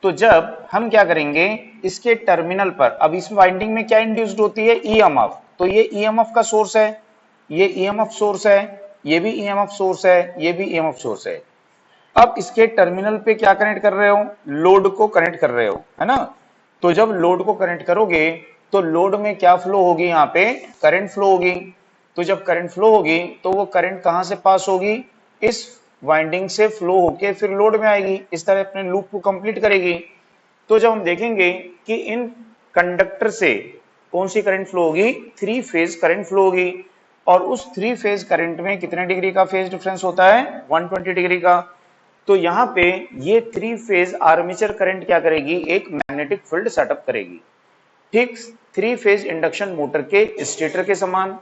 तो जब हम क्या करेंगे, इसके टर्मिनल पर, अब इस वाइंडिंग में क्या इंड्यूस्ड होती है, ईएमएफ। तो ये ईएमएफ का सोर्स है, ये ईएमएफ सोर्स है, ये भी ईएमएफ सोर्स है, ये भी ईएमएफ सोर्स है। अब इसके टर्मिनल पे क्या कनेक्ट कर रहे हो, लोड को कनेक्ट कर रहे हो, है ना। तो जब लोड को कनेक्ट करोगे तो लोड में क्या फ्लो होगी, यहाँ पे करंट फ्लो होगी। तो जब करंट फ्लो होगी तो वो करंट कहां से पास होगी, इस वाइंडिंग से फ्लो होके फिर लोड में आएगी, इस तरह अपने लूप को कंप्लीट करेगी। तो जब हम देखेंगे कि इन कंडक्टर से कौन सी करंट फ्लो होगी, 3 फेज करंट फ्लो होगी, और उस 3 फेज करंट में कितने डिग्री का फेज डिफरेंस होता है, 120 डिग्री का। तो यहाँ पे ये 3 फेज आर्मेचर करंट क्या करेगी, एक मैग्नेटिक फील्ड सेटअप करेगी। ठीक 3 फेज इंडक्शन मोटर के स्टेटर के समान,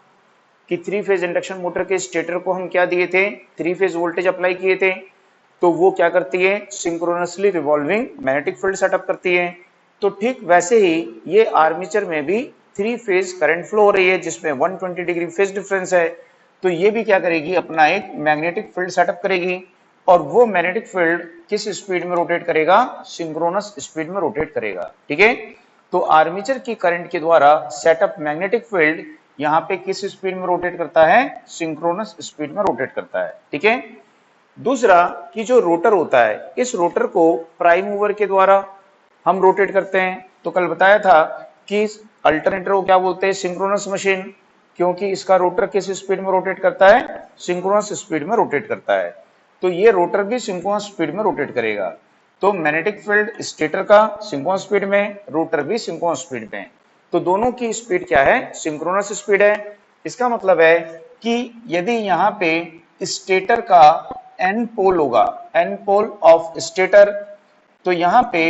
कि 3 फेज इंडक्शन मोटर के स्टेटर को हम क्या दिए थे, 3 फेज वोल्टेज अप्लाई किए थे, तो वो क्या करती है, सिंक्रोनसली रिवॉल्विंग मैग्नेटिक फील्ड सेटअप करती है। तो ठीक वैसे ही ये आर्मेचर में भी 3 फेज करंट फ्लो हो रही है जिसमें 120 डिग्री फेज डिफरेंस है, तो ये भी क्या करेगी, अपना एक मैग्नेटिक फील्ड सेटअप करेगी, और वो मैग्नेटिक फील्ड किस स्पीड में रोटेट करेगा, सिंक्रोनस स्पीड में रोटेट करेगा। ठीक है, तो आर्मेचर की करंट के द्वारा सेटअप मैग्नेटिक फील्ड यहाँ पे किस स्पीड में रोटेट करता है, सिंक्रोनस स्पीड में रोटेट करता है। ठीक है, दूसरा कि जो रोटर होता है, इस रोटर को प्राइम मूवर के द्वारा हम रोटेट करते हैं। तो कल बताया था कि अल्टरनेटर को क्या बोलते हैं, सिंक्रोनस मशीन, क्योंकि इसका रोटर किस स्पीड में रोटेट करता है, सिंक्रोनस स्पीड में रोटेट करता है। तो ये रोटर भी सिंक्रोनस स्पीड में रोटेट करेगा। तो मैग्नेटिक फील्ड स्टेटर का सिंक्रोनस स्पीड में, रोटर भी सिंक्रोनस स्पीड में, तो दोनों की स्पीड क्या है, सिंक्रोनस स्पीड है। इसका मतलब है कि यदि यहाँ पे स्टेटर का एन पोल होगा, एन पोल ऑफ स्टेटर, तो यहाँ पे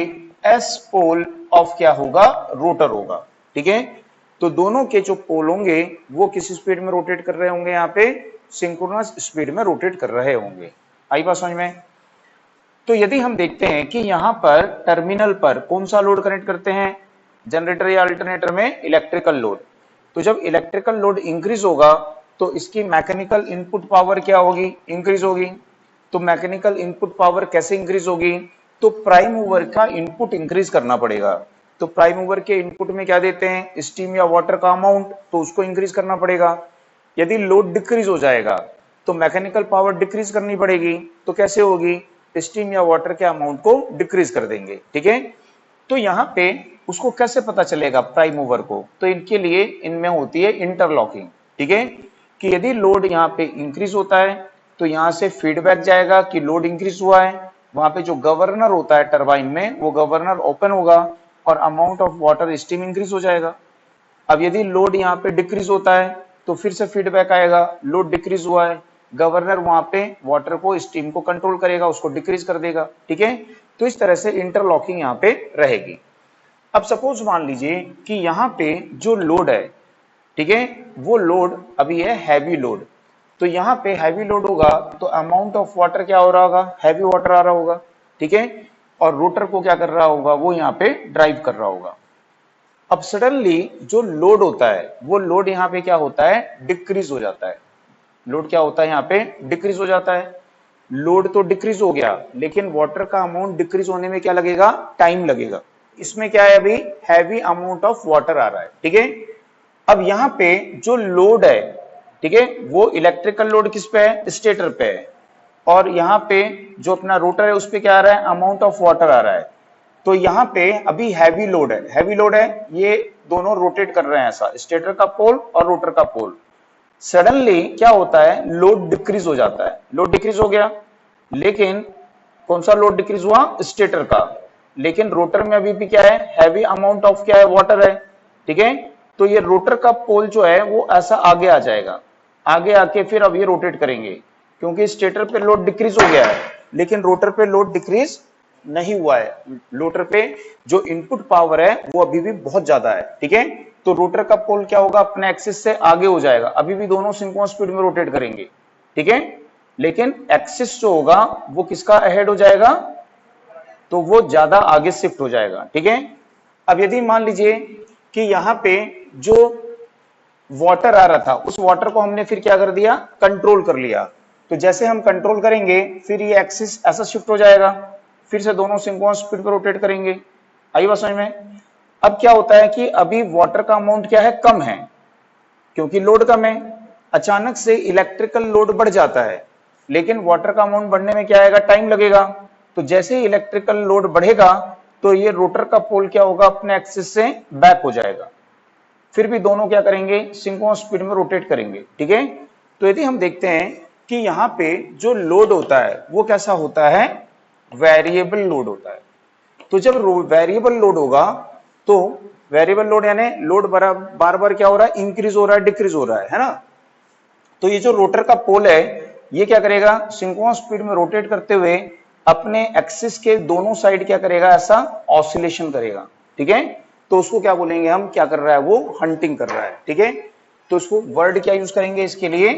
एस पोल ऑफ क्या होगा, रोटर होगा। ठीक है, तो दोनों के जो पोल होंगे वो किस स्पीड में रोटेट कर रहे होंगे, यहाँ पे सिंक्रोनस स्पीड में रोटेट कर रहे होंगे। आई बात समझ में। तो यदि हम देखते हैं कि यहाँ पर टर्मिनल पर कौन सा लोड कनेक्ट करते हैं, जनरेटर या अल्टरनेटर में इलेक्ट्रिकल लोड, तो जब इलेक्ट्रिकल लोड इंक्रीज होगा तो इसकी मैकेनिकल इनपुट पावर क्या होगी, इंक्रीज होगी। तो मैकेनिकल इनपुट पावर कैसे इंक्रीज होगी, तो प्राइम मूवर का इनपुट इंक्रीज करना पड़ेगा। तो प्राइम मूवर के इनपुट में क्या देते हैं, स्टीम या वाटर का अमाउंट, तो उसको इंक्रीज करना पड़ेगा। यदि लोड डिक्रीज हो जाएगा तो मैकेनिकल पावर डिक्रीज करनी पड़ेगी, तो कैसे होगी, स्टीम या वाटर के अमाउंट को डिक्रीज कर देंगे। ठीक है, तो यहाँ पे उसको कैसे पता चलेगा प्राइम मूवर को, तो इनके लिए इनमें होती है इंटरलॉकिंग। ठीक है, कि यदि लोड यहाँ पे इंक्रीज होता है तो यहाँ से फीडबैक जाएगा कि लोड इंक्रीज हुआ है, वहां पे जो गवर्नर होता है टरबाइन में, वो गवर्नर ओपन होगा और amount of water steam increase हो जाएगा। अब यदि लोड यहाँ पे डिक्रीज होता है तो फिर से फीडबैक आएगा, लोड डिक्रीज हुआ है, गवर्नर वहां पे वाटर को, स्टीम को कंट्रोल करेगा, उसको डिक्रीज कर देगा। ठीक है, तो इस तरह से इंटरलॉकिंग यहाँ पे रहेगी। अब सपोज मान लीजिए कि यहाँ पे जो लोड है, ठीक है, वो लोड अभी है हैवी लोड, तो यहाँ पे हैवी लोड होगा तो अमाउंट ऑफ वाटर क्या हो रहा होगा, हैवी वाटर आ रहा होगा। ठीक है, और रोटर को क्या कर रहा होगा, वो यहाँ पे ड्राइव कर रहा होगा। अब सडनली जो लोड होता है, वो लोड यहाँ पे क्या होता है, डिक्रीज हो जाता है। लोड क्या होता है, यहाँ पे डिक्रीज हो जाता है। लोड तो डिक्रीज हो गया, लेकिन वाटर का अमाउंट डिक्रीज होने में क्या लगेगा, टाइम लगेगा। इसमें क्या है, अभी हैवी अमाउंट ऑफ वाटर आ रहा है। ठीक है, अब यहाँ पे जो लोड है, ठीक है, वो इलेक्ट्रिकल लोड किस पे है, स्टेटर पे है, और यहाँ पे जो अपना रोटर है उस पे क्या आ रहा है, अमाउंट ऑफ वाटर आ रहा है। तो यहाँ पे अभी हैवी लोड है, हैवी लोड है, ये दोनों रोटेट कर रहे हैं ऐसा, स्टेटर का पोल और रोटर का पोल। सडनली क्या होता है, लोड डिक्रीज हो जाता है, लोड डिक्रीज हो गया, लेकिन कौन सा लोड डिक्रीज हुआ, स्टेटर का, लेकिन रोटर में अभी भी क्या है, हैवी अमाउंट ऑफ क्या है, वाटर है। ठीक है, तो ये रोटर का पोल जो है वो ऐसा आगे आ जाएगा, आगे आके फिर अब ये रोटेट करेंगे, क्योंकि स्टेटर पे लोड डिक्रीज हो गया है, लेकिन रोटर पे लोड डिक्रीज नहीं हुआ है। रोटर पे जो इनपुट पावर है वो अभी भी बहुत ज्यादा है। ठीक है, तो रोटर का पोल क्या होगा, अपने एक्सिस से आगे हो जाएगा, अभी भी दोनों सिंक्रोनस स्पीड में रोटेट करेंगे। ठीक है, लेकिन एक्सिस जो होगा वो किसका अहेड हो जाएगा, तो वो ज्यादा आगे शिफ्ट हो जाएगा। ठीक है, अब यदि मान लीजिए कि यहाँ पे जो वाटर आ रहा था, उस वाटर को हमने फिर क्या कर दिया, कंट्रोल कर लिया, तो जैसे हम कंट्रोल करेंगे फिर ये एक्सिस ऐसा शिफ्ट हो जाएगा, फिर से दोनों सिंक्रोनस स्पीड पर रोटेट करेंगे। आई बात समझ में। अब क्या होता है कि अभी वाटर का अमाउंट क्या है, कम है, क्योंकि लोड कम है। अचानक से इलेक्ट्रिकल लोड बढ़ जाता है, लेकिन वाटर का अमाउंट बढ़ने में क्या आएगा, टाइम लगेगा। तो जैसे ही इलेक्ट्रिकल लोड बढ़ेगा तो ये रोटर का पोल क्या होगा, अपने एक्सिस से बैक हो जाएगा, फिर भी दोनों क्या करेंगे, सिंक्रोनस स्पीड में रोटेट करेंगे। ठीक है, तो यदि हम देखते हैं कि यहाँ पे जो लोड होता है वो कैसा होता है, वेरिएबल लोड होता है। तो जब वेरिएबल लोड होगा तो वेरिएबल लोड यानी लोड बार बार क्या हो रहा है, इंक्रीज हो रहा है, डिक्रीज हो रहा है ना। तो ये जो रोटर का पोल है ये क्या करेगा, सिंक्रोनस स्पीड में रोटेट करते हुए अपने एक्सिस के दोनों साइड क्या करेगा, ऐसा ऑसिलेशन करेगा। ठीक है, तो उसको क्या बोलेंगे हम, क्या कर रहा है वो, हंटिंग कर रहा है। ठीक है, तो उसको वर्ड क्या यूज करेंगे इसके लिए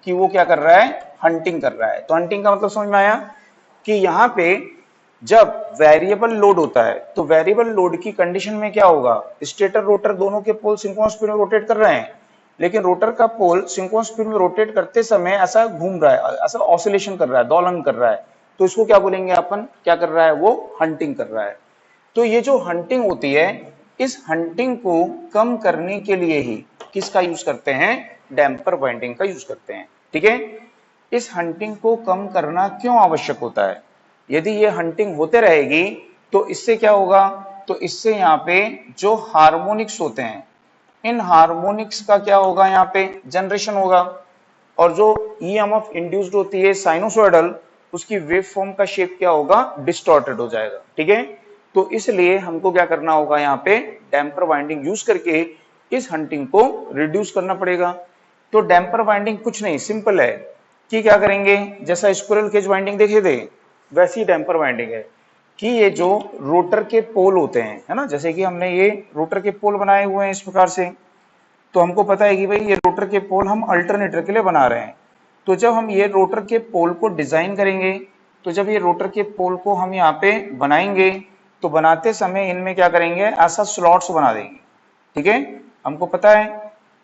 कि वो क्या कर रहा है, हंटिंग कर रहा है। तो हंटिंग का मतलब समझ में आया कि यहाँ पे जब वेरिएबल लोड होता है तो वेरिएबल लोड की कंडीशन में क्या होगा, स्टेटर रोटर दोनों के पोल सिंक्रोनस स्पीड में रोटेट कर रहे हैं, लेकिन रोटर का पोल सिंक्रोनस स्पीड में रोटेट करते समय ऐसा घूम रहा है, ऐसा ऑसिलेशन कर रहा है, दोलन कर रहा है, तो इसको क्या बोलेंगे अपन, क्या कर रहा है वो, हंटिंग कर रहा है। तो ये जो हंटिंग होती है, इस हंटिंग को कम करने के लिए ही किसका यूज करते हैं, डैम्पर वाइंडिंग का यूज करते हैं। ठीक है, इस हंटिंग को कम करना क्यों आवश्यक होता है, यदि ये हंटिंग होते रहेगी तो इससे क्या होगा, तो इससे यहाँ पे जो हार्मोनिक्स होते हैं, इन हार्मोनिक्स का क्या होगा, यहाँ पे जनरेशन होगा, और जो ईएमएफ इंड्यूस्ड होती है साइनोसॉइडल, उसकी वेव फॉर्म का शेप क्या होगा, डिस्टॉर्टेड हो जाएगा। ठीक है, तो इसलिए हमको क्या करना होगा, यहाँ पे डैम्पर वाइंडिंग यूज करके इस हंटिंग को रिड्यूस करना पड़ेगा। तो डैम्पर वाइंडिंग कुछ नहीं, सिंपल है कि क्या करेंगे, जैसा स्क्विरल केज वाइंडिंग देखे थे वैसी डैम्पर वाइंडिंग है कि ये जो रोटर के पोल होते हैं, है ना, जैसे कि हमने ये रोटर के पोल बनाए हुए हैं इस प्रकार से, तो हमको पता है कि भाई ये रोटर के पोल हम अल्टरनेटर के लिए बना रहे हैं। तो जब हम ये रोटर के पोल को डिजाइन करेंगे, तो जब ये रोटर के पोल को हम यहाँ पे बनाएंगे, तो बनाते समय इनमें क्या करेंगे, ऐसा स्लॉट्स बना देंगे। ठीक है, हमको पता है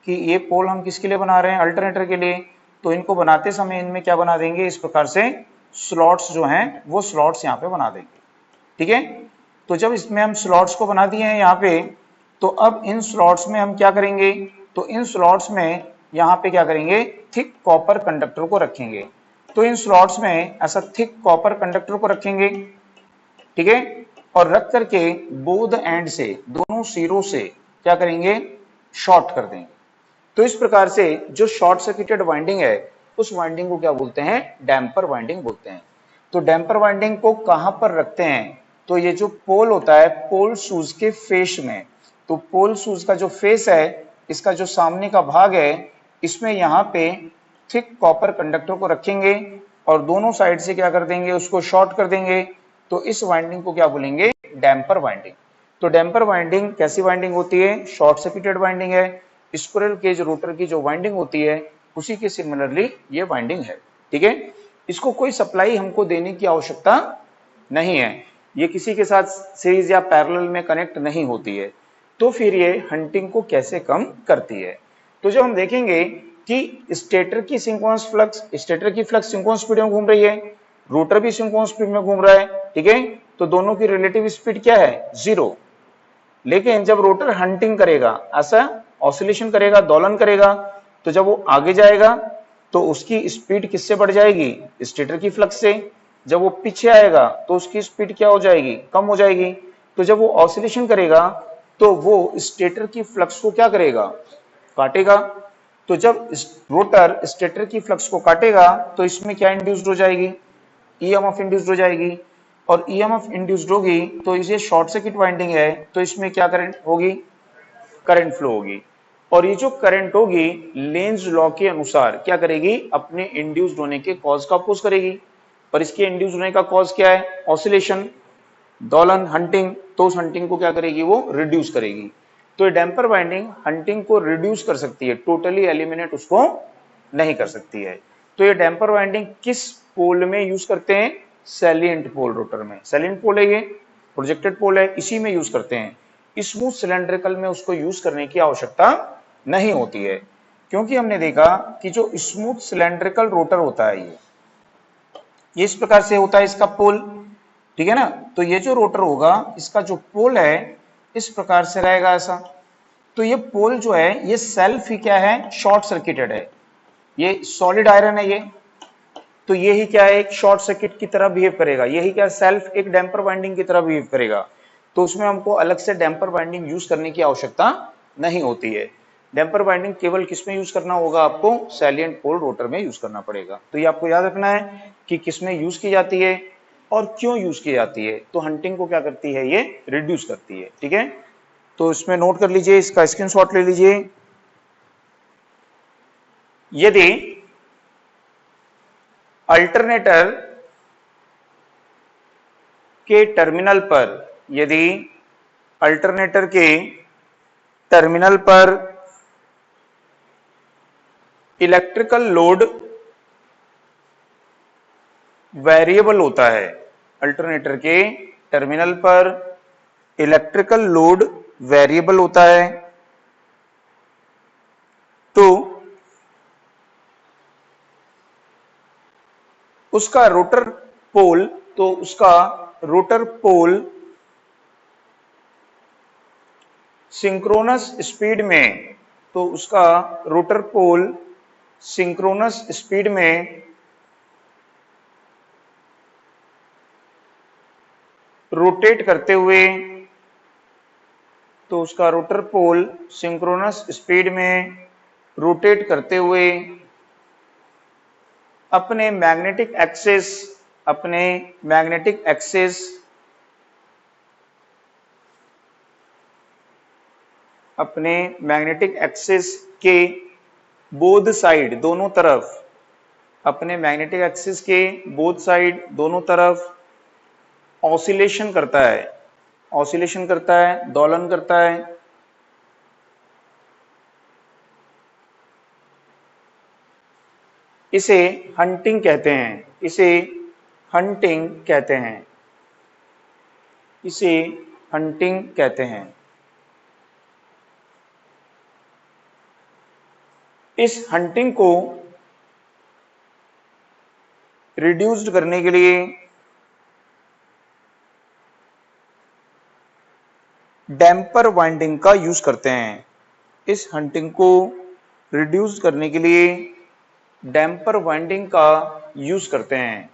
कि ये पोल हम किसके लिए बना रहे हैं, अल्टरनेटर के लिए, तो इनको बनाते समय इनमें क्या बना देंगे, इस प्रकार से स्लॉट्स जो हैं वो स्लॉट्स यहाँ पे बना देंगे। ठीक है, तो जब इसमें हम स्लॉट्स को बना दिए हैं यहाँ पे, तो अब इन स्लॉट्स में हम क्या करेंगे, तो इन स्लॉट्स में यहाँ पे क्या करेंगे, थिक कॉपर कंडक्टर को रखेंगे। तो इन स्लॉट्स में ऐसा थिक कॉपर कंडक्टर को रखेंगे। ठीक है, और रख करके बोथ एंड से, दोनों सिरों से क्या करेंगे, शॉर्ट कर देंगे। तो इस प्रकार से जो शॉर्ट सर्किटेड वाइंडिंग है, उस वाइंडिंग को क्या बोलते हैं, डैम्पर वाइंडिंग बोलते हैं। तो डैम्पर वाइंडिंग को कहां पर रखते हैं, तो ये जो पोल होता है, पोल शूज के फेस में, तो पोल शूज का जो फेस है, इसका जो सामने का भाग है, इसमें यहाँ पे थिक कॉपर कंडक्टर को रखेंगे और दोनों साइड से क्या कर देंगे, उसको शॉर्ट कर देंगे। तो इस वाइंडिंग को क्या बोलेंगे, डैम्पर वाइंडिंग। तो डैम्पर वाइंडिंग कैसी वाइंडिंग होती है, शॉर्ट सर्किटेड वाइंडिंग है। स्क्विरल केज रोटर की जो वाइंडिंग होती है, उसी के सिमिलरली ये वाइंडिंग है। ठीक है, इसको कोई सप्लाई हमको देने की आवश्यकता नहीं है, ये किसी के साथ सीरीज या पैरेलल में कनेक्ट नहीं होती है। तो फिर ये हंटिंग को कैसे कम करती है, तो जब हम देखेंगे कि स्टेटर की सिंक्रोनस फ्लक्स, स्टेटर की फ्लक्स सिंक्रोनस स्पीड में घूम रही है, रोटर भी सिंक्रोनस स्पीड में घूम रहा है। ठीक है, तो दोनों की रिलेटिव स्पीड क्या है, 0। लेकिन जब रोटर हंटिंग करेगा, ऐसा ऑसिलेशन करेगा, दोलन करेगा, तो जब वो आगे जाएगा तो उसकी स्पीड किससे बढ़ जाएगी, स्टेटर की फ्लक्स से। जब वो पीछे आएगा तो उसकी स्पीड क्या हो जाएगी, कम हो जाएगी। तो जब वो ऑसिलेशन करेगा तो वो स्टेटर की फ्लक्स को क्या करेगा, काटेगा। तो जब रोटर स्टेटर की फ्लक्स को काटेगा तो इसमें क्या इंड्यूस्ड हो जाएगी, ईएमएफ इंड्यूस्ड हो जाएगी, और ईएमएफ इंड्यूस्ड होगी तो इसे शॉर्ट सर्किट वाइंडिंग है, तो इसमें क्या करंट होगी, करंट फ्लो होगी। और ये जो करंट होगी लेंज लॉ के अनुसार क्या करेगी, अपने इंड्यूस्ड होने के कॉज का अपोज करेगी। और इसके इंड्यूस होने का कॉज क्या है, ऑसिलेशन, दोलन, हंटिंग। तो उस हंटिंग को क्या करेगी, वो रिड्यूस करेगी। तो ये डैम्पर वाइंडिंग हंटिंग को रिड्यूस कर सकती है, टोटली एलिमिनेट उसको नहीं कर सकती है। तो ये डैम्पर वाइंडिंग किस पोल में यूज करते हैं, सैलिएंट पोल रोटर में। सैलिएंट पोल है ये, प्रोजेक्टेड पोल है, इसी में यूज करते हैं। स्मूथ सिलेंड्रिकल में उसको यूज करने की आवश्यकता नहीं होती है, क्योंकि हमने देखा कि जो स्मूथ सिलेंड्रिकल रोटर होता है ये इस प्रकार से होता है इसका पोल। ठीक है ना, तो ये जो रोटर होगा इसका जो पोल है इस प्रकार से रहेगा ऐसा। तो ये पोल जो है ये सेल्फ ही क्या है, शॉर्ट सर्किटेड है, ये सॉलिड आयरन है ये, तो ये ही क्या है, एक शॉर्ट सर्किट की तरह बिहेव करेगा, यही क्या सेल्फ एक डैम्पर वाइंडिंग की तरह बिहेव करेगा। तो उसमें हमको अलग से डैम्पर वाइंडिंग यूज करने की आवश्यकता नहीं होती है। डैम्पर वाइंडिंग केवल किसमें यूज करना होगा, आपको सैलिएंट पोल रोटर में यूज करना पड़ेगा। तो ये आपको याद रखना है कि किसमें यूज की जाती है और क्यों यूज की जाती है। तो हंटिंग को क्या करती है, ये रिड्यूस करती है। ठीक है, तो इसमें नोट कर लीजिए, इसका स्क्रीनशॉट ले लीजिए। यदि अल्टरनेटर के टर्मिनल पर यदि अल्टरनेटर के टर्मिनल पर इलेक्ट्रिकल लोड वेरिएबल होता है। अल्टरनेटर के टर्मिनल पर इलेक्ट्रिकल लोड वेरिएबल होता है, तो उसका रोटर पोल सिंक्रोनस स्पीड में रोटेट करते हुए अपने मैग्नेटिक एक्सिस के बोथ साइड दोनों तरफ ऑसिलेशन करता है, दोलन करता है। इसे हंटिंग कहते हैं। इस हंटिंग को रिड्यूस्ड करने के लिए डैम्पर वाइंडिंग का यूज करते हैं।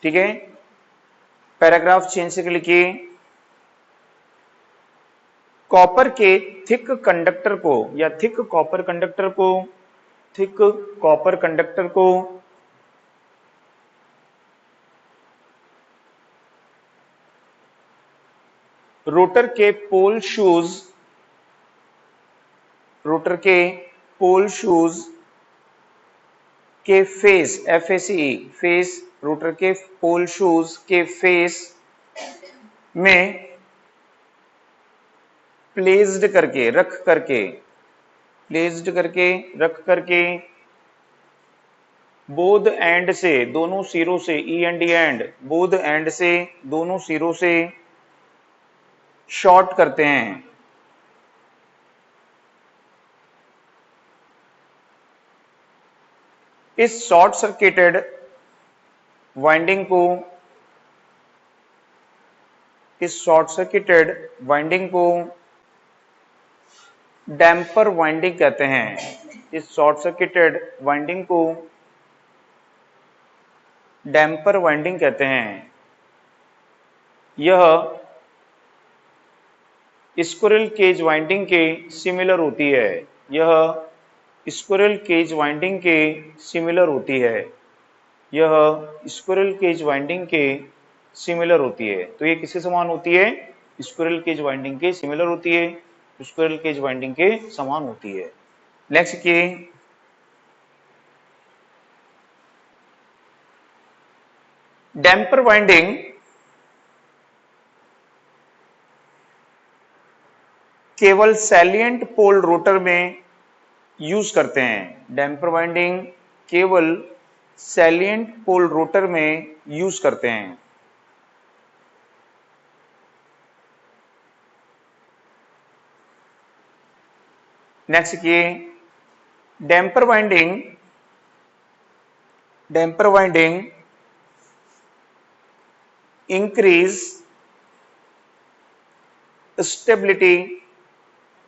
ठीक है, पैराग्राफ चेंज से लिखिए। कॉपर के थिक कॉपर कंडक्टर को रोटर के पोल शूज के फेस में प्लेस्ड करके रख करके बोथ एंड से दोनों सिरों से शॉर्ट करते हैं। इस शॉर्ट सर्किटेड वाइंडिंग को डैम्पर वाइंडिंग कहते हैं। यह स्क्विरल केज वाइंडिंग के सिमिलर होती है। तो ये किसके समान होती है? स्क्विरल केज वाइंडिंग के सिमिलर होती है, स्क्विरल केज वाइंडिंग के समान होती है। नेक्स्ट के डैम्पर वाइंडिंग केवल सैलिएंट पोल रोटर में यूज करते हैं। डैम्पर वाइंडिंग केवल सैलिएंट पोल रोटर में यूज करते हैं। नेक्स्ट की damper winding increase stability.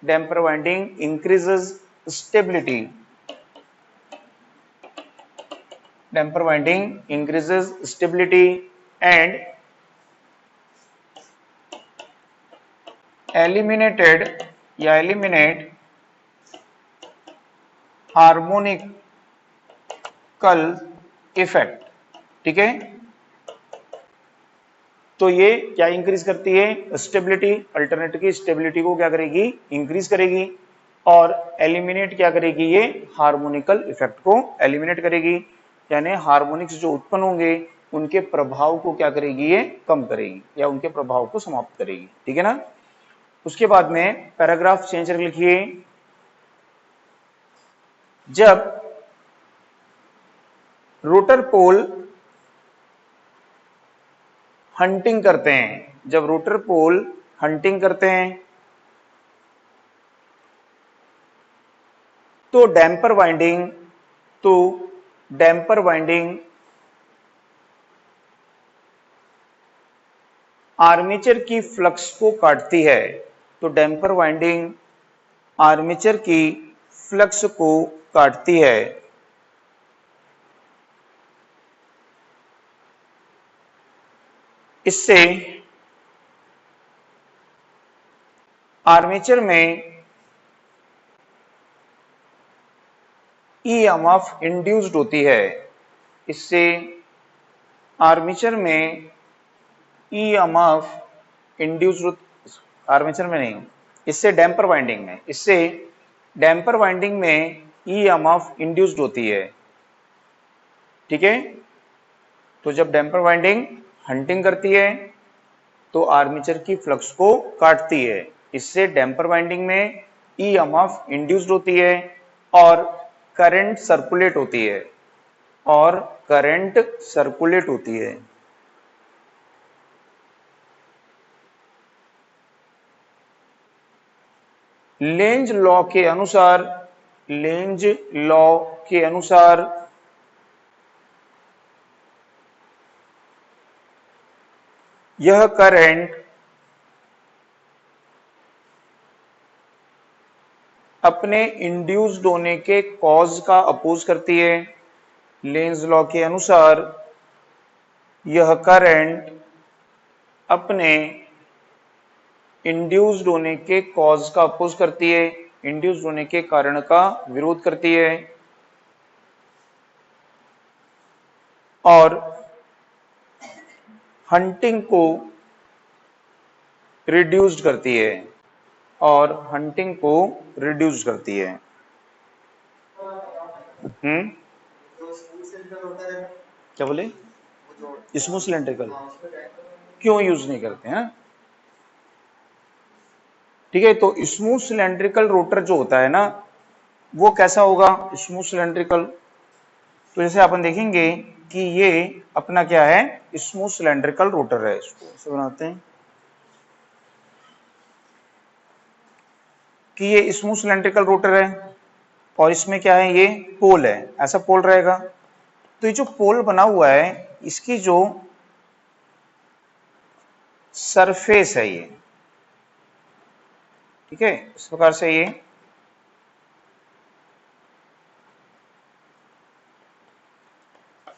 Damper winding increases stability and eliminate harmonical effect. ठीक है, तो ये क्या इंक्रीज करती है? स्टेबिलिटी, अल्टरनेटर की स्टेबिलिटी को क्या करेगी? इंक्रीज करेगी। और एलिमिनेट क्या करेगी, ये हार्मोनिकल इफेक्ट को एलिमिनेट करेगी, यानी हार्मोनिक्स जो उत्पन्न होंगे उनके प्रभाव को क्या करेगी, ये कम करेगी या उनके प्रभाव को समाप्त करेगी। ठीक है ना। उसके बाद में पैराग्राफ चेंज करके लिखिए, जब रोटर पोल हंटिंग करते हैं, जब रोटर पोल हंटिंग करते हैं तो डैम्पर वाइंडिंग आर्मेचर की फ्लक्स को काटती है, तो डैम्पर वाइंडिंग आर्मेचर की फ्लक्स को काटती है। इससे आर्मेचर में ईएमएफ इंड्यूस्ड होती है, इससे आर्मेचर में ईएमएफ इंड्यूस्ड, आर्मेचर में नहीं, इससे डैम्पर वाइंडिंग में ईएमएफ इंड्यूस्ड होती है। ठीक है। तो जब डैम्पर वाइंडिंग हंटिंग करती है तो आर्मेचर की फ्लक्स को काटती है, इससे डैम्पर वाइंडिंग में ईएमएफ इंड्यूस्ड होती है और करंट सर्कुलेट होती है। लेंज लॉ के अनुसार यह करंट अपने इंड्यूस्ड होने के कॉज का अपोज करती है। लेंज लॉ के अनुसार यह करंट अपने इंड्यूस्ड होने के कॉज का अपोज करती है, इंड्यूस्ड होने के कारण का विरोध करती है और हंटिंग को रिड्यूस्ड करती है क्या बोले, स्मूथ सिलेंड्रिकल क्यों यूज नहीं करते हैं। ठीक है। तो स्मूथ सिलेंड्रिकल रोटर जो होता है ना, वो कैसा होगा स्मूथ सिलेंड्रिकल, तो जैसे अपन देखेंगे कि ये अपना क्या है, स्मूथ सिलेंड्रिकल रोटर है। इसको ऐसे बनाते हैं कि ये स्मूथ सिलेंड्रिकल रोटर है और इसमें क्या है, ये पोल है, ऐसा पोल रहेगा। तो ये जो पोल बना हुआ है इसकी जो सरफेस है ये, ठीक है, इस प्रकार से ये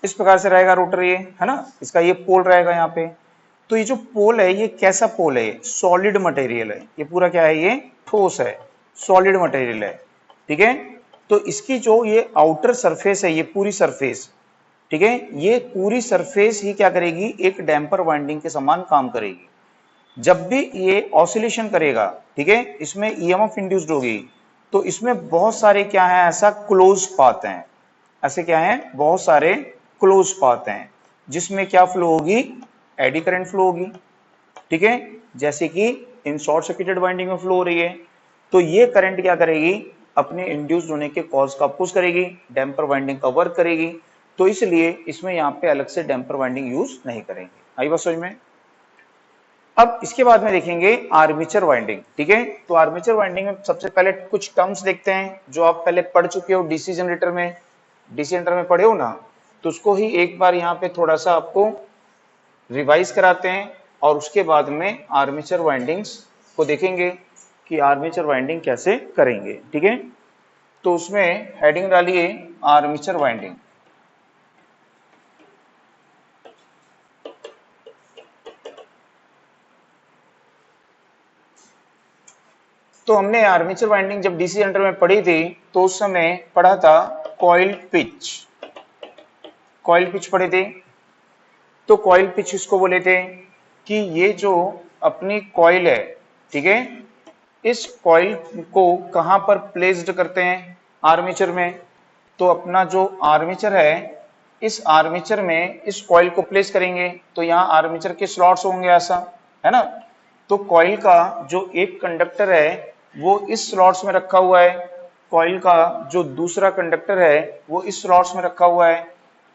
इस प्रकार से रहेगा रोटर, ये है ना, इसका ये पोल रहेगा यहाँ पे। तो ये जो पोल है ये कैसा पोल है, सॉलिड मटेरियल है, ये पूरा क्या है, ये ठोस है, सॉलिड मटेरियल है। ठीक है। तो इसकी जो ये आउटर सरफेस है, ये पूरी सरफेस, ठीक है, ये पूरी सरफेस ही क्या करेगी, एक डैम्पर वाइंडिंग के समान काम करेगी। जब भी ये ऑसिलेशन करेगा, ठीक है, इसमें ईएमएफ इंड्यूस्ड होगी, तो इसमें बहुत सारे क्या है, ऐसा क्लोज पाथ हैं, ऐसे क्या है, बहुत सारे क्लोज पाथ हैं, जिसमें क्या फ्लो होगी, एडी करंट फ्लो होगी। ठीक है। जैसे कि इन शॉर्ट सर्किटेड वाइंडिंग में फ्लो हो रही है, तो ये करंट क्या करेगी, अपने इंड्यूस्ड होने के कॉज का अपोज करेगी, डैम्पर वाइंडिंग का वर्क करेगी। तो इसलिए इसमें यहाँ पे अलग से डैम्पर वाइंडिंग यूज नहीं करेंगे। आई बात समझ में। अब इसके बाद में देखेंगे आर्मेचर वाइंडिंग। ठीक है। तो आर्मेचर वाइंडिंग में सबसे पहले कुछ टर्म्स देखते हैं जो आप पहले पढ़ चुके हो डीसी जनरेटर में पढ़े हो ना, तो उसको ही एक बार यहाँ पे थोड़ा सा आपको रिवाइज कराते हैं और उसके बाद में आर्मेचर वाइंडिंग्स को देखेंगे कि आर्मेचर वाइंडिंग कैसे करेंगे। ठीक है। तो उसमें हेडिंग डालिए आर्मेचर वाइंडिंग। तो हमने आर्मेचर वाइंडिंग जब डीसी जनरेटर में पढ़ी थी तो उस समय पढ़ा था कॉइल पिच पढ़े थे। तो कॉइल पिच इसको बोले थे कि ये जो अपनी कॉइल है, ठीक है, इस कॉइल को कहां पर प्लेस्ड करते हैं? आर्मेचर में। तो अपना जो आर्मेचर है, इस आर्मेचर में इस कॉइल को प्लेस करेंगे तो यहाँ आर्मेचर के स्लॉट्स होंगे ऐसा, है ना। तो कॉइल का जो एक कंडक्टर है वो इस स्लॉट्स में रखा हुआ है, कॉइल का जो दूसरा कंडक्टर है वो इस स्लॉट्स में रखा हुआ है।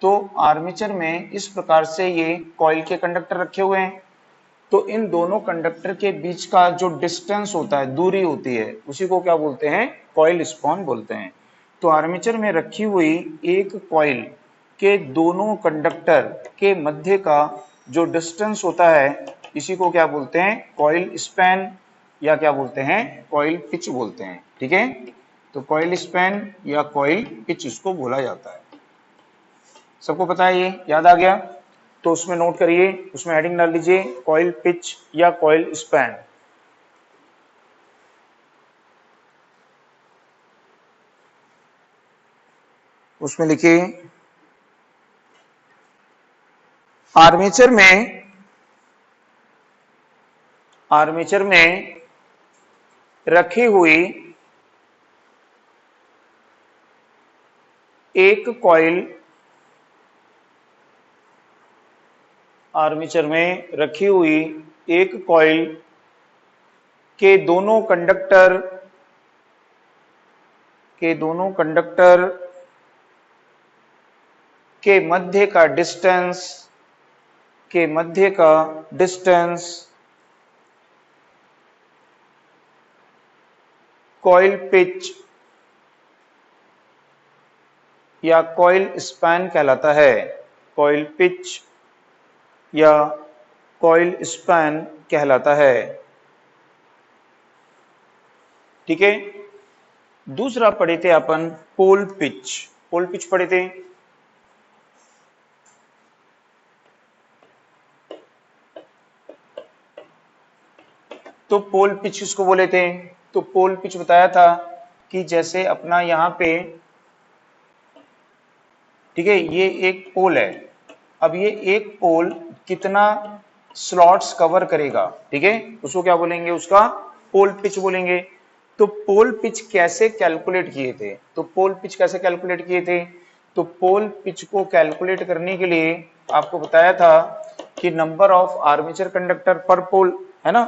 तो आर्मेचर में इस प्रकार से ये कॉइल के कंडक्टर रखे हुए हैं। तो इन दोनों कंडक्टर के बीच का जो डिस्टेंस होता है, दूरी होती है, उसी को क्या बोलते हैं? कॉइल स्पॉन बोलते हैं। तो आर्मेचर में रखी हुई एक कॉइल के दोनों कंडक्टर के मध्य का जो डिस्टेंस होता है, इसी को क्या बोलते हैं? कॉइल स्पैन, या क्या बोलते हैं? कॉइल पिच बोलते हैं। ठीक है, तो कॉइल स्पैन या कॉइल पिच इसको बोला जाता है। सबको पता है, ये याद आ गया? तो उसमें नोट करिए, उसमें हेडिंग डाल लीजिए कॉइल पिच या कॉइल स्पैन। उसमें लिखिए आर्मेचर में रखी हुई एक कॉइल, आर्मेचर में रखी हुई एक कॉइल के दोनों कंडक्टर के मध्य का डिस्टेंस कॉइल पिच या कॉइल स्पैन कहलाता है। कॉइल पिच या कॉइल स्पैन कहलाता है। ठीक है, दूसरा पढ़े थे अपन पोल पिच। पोल पिच पढ़े थे। तो पोल पिच किसको बोले थे? तो पोल पिच बताया था कि जैसे अपना यहां पे, ठीक है, ये एक पोल है। अब ये एक पोल कितना स्लॉट्स कवर करेगा, ठीक है, उसको क्या बोलेंगे? उसका पोल पिच बोलेंगे। तो पोल पिच कैसे कैलकुलेट किए थे? तो पोल पिच कैसे कैलकुलेट किए थे? तो पोल पिच को कैलकुलेट करने के लिए आपको बताया था कि number of armature conductor per पोल, है ना,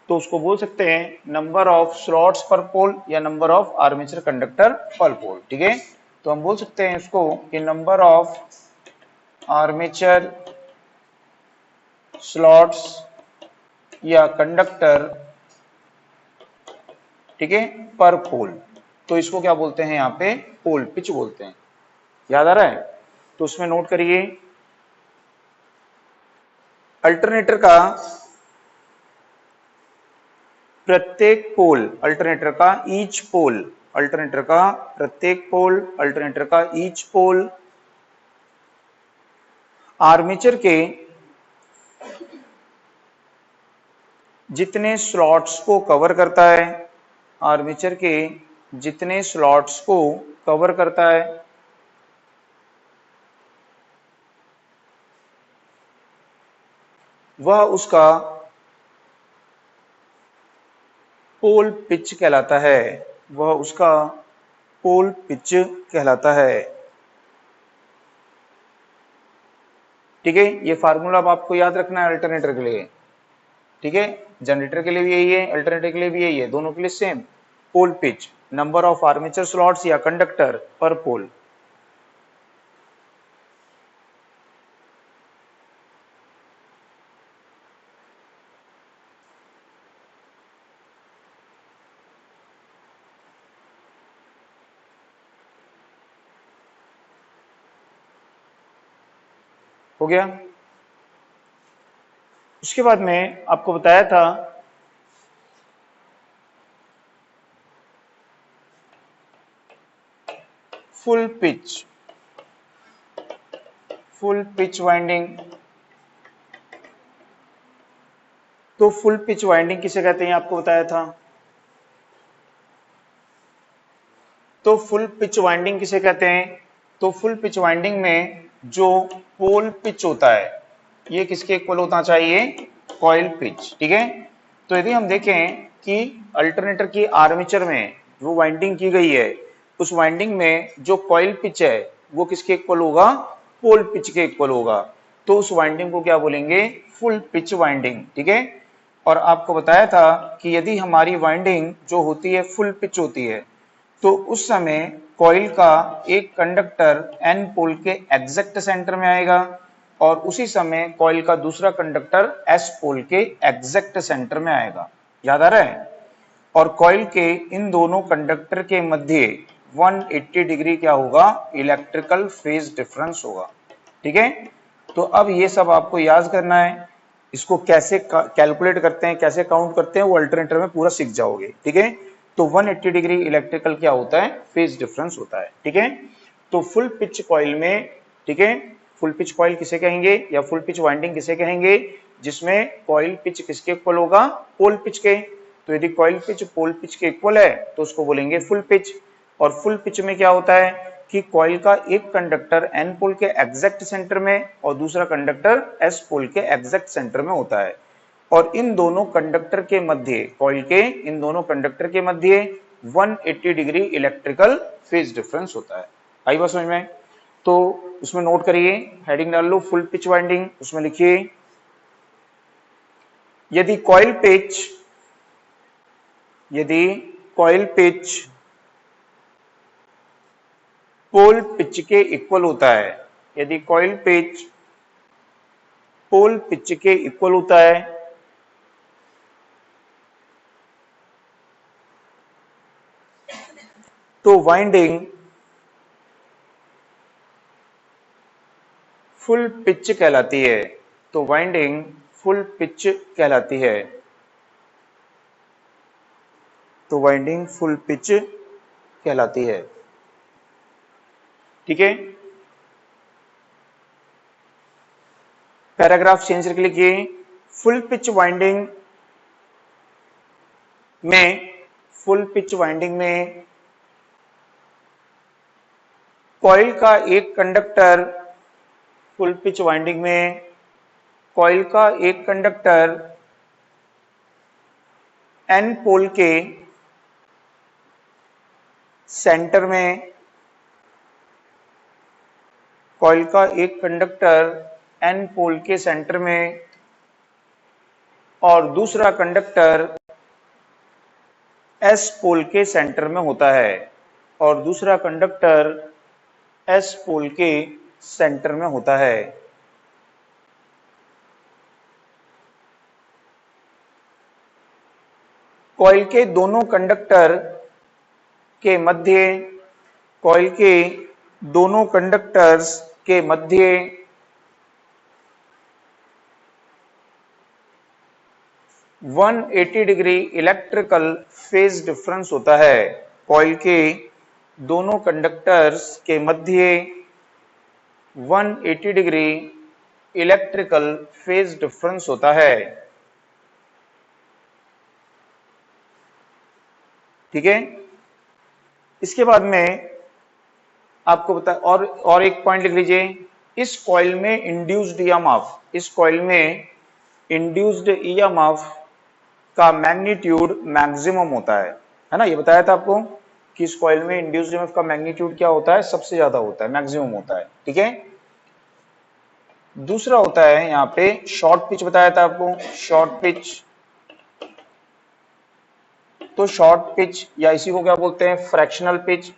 तो उसको बोल सकते हैं नंबर ऑफ स्लॉट्स पर पोल या number of armature conductor per पोल। ठीक है, तो हम बोल सकते हैं इसको कि नंबर ऑफ आर्मेचर स्लॉट्स या कंडक्टर, ठीक है, पर पोल। तो इसको क्या बोलते हैं? यहाँ पे पोल पिच बोलते हैं। याद आ रहा है? तो उसमें नोट करिए अल्टरनेटर का प्रत्येक पोल, अल्टरनेटर का ईच पोल, अल्टरनेटर का प्रत्येक पोल, अल्टरनेटर का ईच पोल आर्मेचर के जितने स्लॉट्स को कवर करता है, आर्मेचर के जितने स्लॉट्स को कवर करता है, वह उसका पोल पिच कहलाता है। वह उसका पोल पिच कहलाता है। ठीक है, ये फार्मूला अब आपको याद रखना है अल्टरनेटर के लिए। ठीक है, जनरेटर के लिए भी यही है, अल्टरनेटर के लिए भी यही है, दोनों के लिए same. Pole pitch, number of armature slots या कंडक्टर पर पोल। हो गया? उसके बाद में आपको बताया था फुल पिच वाइंडिंग। तो फुल पिच वाइंडिंग किसे कहते हैं आपको बताया था। तो फुल पिच वाइंडिंग किसे कहते हैं? तो फुल पिच वाइंडिंग में जो पोल पिच होता है, ये किसके इक्वल होना चाहिए? Coil pitch. ठीक है, तो यदि हम देखें कि अल्टरनेटर की आर्मेचर में जो वाइंडिंग की गई है उस वाइंडिंग में जो कॉइल पिच है वो किसके इक्वल होगा, पोल पिच के इक्वल होगा। तो उस वाइंडिंग को क्या बोलेंगे, फुल पिच वाइंडिंग। ठीक है, और आपको बताया था कि यदि हमारी वाइंडिंग जो होती है फुल पिच होती है तो उस समय कॉइल का एक कंडक्टर एन पोल के एग्जैक्ट सेंटर में आएगा और उसी समय कॉइल का दूसरा कंडक्टर एस पोल के एग्जैक्ट सेंटर में आएगा। याद आ रहा है? और कॉइल के इन दोनों कंडक्टर के मध्य 180 डिग्री क्या होगा, इलेक्ट्रिकल फेज डिफरेंस होगा। ठीक है, तो अब ये सब आपको याद करना है। इसको कैसे कैलकुलेट करते हैं, कैसे काउंट करते हैं, वो अल्टरनेटर में पूरा सीख जाओगे। ठीक है, तो 180 डिग्री इलेक्ट्रिकल क्या होता है, फेज डिफरेंस होता है। ठीक है, तो फुल पिच कॉइल में, ठीक है, फुल पिच कॉइल किसे कहेंगे या फुल पिच वाइंडिंग किसे कहेंगे, जिसमें कॉइल पिच किसके इक्वल होगा, पोल पिच के। तो यदि कॉइल पिच पोल पिच के इक्वल है तो उसको बोलेंगे फुल पिच। और फुल पिच में क्या होता है कि कॉइल का एक कंडक्टर एन पोल के एग्जैक्ट सेंटर में और दूसरा कंडक्टर एस पोल के एग्जैक्ट सेंटर में होता है और इन दोनों कंडक्टर के मध्य, कॉइल के इन दोनों कंडक्टर के मध्य 180 डिग्री इलेक्ट्रिकल फेज डिफरेंस होता है। आई बात समझ में? तो उसमें नोट करिए, हेडिंग डाल लो फुल पिच वाइंडिंग, उसमें लिखिए यदि कॉइल पिच पोल पिच के इक्वल होता है, यदि कॉइल पिच पोल पिच के इक्वल होता है तो वाइंडिंग फुल पिच कहलाती है। तो वाइंडिंग फुल पिच कहलाती है। तो वाइंडिंग फुल पिच कहलाती है। ठीक है, पैराग्राफ चेंज करके लिखिए फुल पिच वाइंडिंग में कॉइल का एक कंडक्टर, फुल पिच वाइंडिंग में कॉइल का एक कंडक्टर एन पोल के सेंटर में, कॉइल का एक कंडक्टर एन पोल के सेंटर में और दूसरा कंडक्टर एस पोल के सेंटर में होता है और दूसरा कंडक्टर एस पोल के सेंटर में होता है। कॉइल के दोनों कंडक्टर के मध्य, कॉइल के दोनों कंडक्टर्स के मध्य 180 डिग्री इलेक्ट्रिकल फेज डिफरेंस होता है। कॉइल के दोनों कंडक्टर्स के मध्य 180 डिग्री इलेक्ट्रिकल फेज डिफरेंस होता है। ठीक है, इसके बाद में आपको बता और एक पॉइंट लिख लीजिए, इस कॉइल में इंड्यूस्ड ईएमएफ, इस कॉइल में इंड्यूस्ड ईएमएफ का मैग्नीट्यूड मैक्सिमम होता है ना, ये बताया था आपको कि इस कॉइल में इंड्यूस्ड ईएमएफ का मैग्नीट्यूड क्या होता है, सबसे ज्यादा होता है, मैक्सिमम होता है। ठीक है, दूसरा होता है यहाँ पे शॉर्ट पिच, बताया था आपको शॉर्ट पिच। तो शॉर्ट पिच या इसी को क्या बोलते हैं, fractional pitch.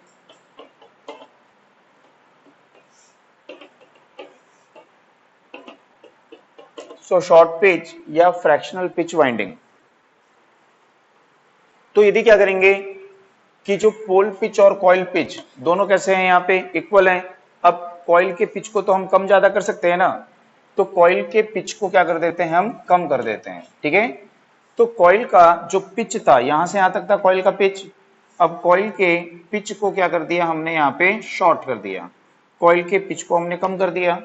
So short pitch या फ्रैक्शनल पिच वाइंडिंग। तो यदि क्या करेंगे कि जो पोल पिच और कॉइल पिच दोनों कैसे हैं, यहाँ पे इक्वल हैं। अब कॉइल के पिच को तो हम कम ज्यादा कर सकते हैं ना, तो कॉइल के पिच को क्या कर देते हैं, हम कम कर देते हैं। ठीक है, तो कॉइल का जो पिच था, यहां से यहां तक था कॉइल का पिच, अब कॉइल के पिच को क्या कर दिया हमने, यहाँ पे शॉर्ट कर दिया, कॉइल के पिच को हमने कम कर दिया।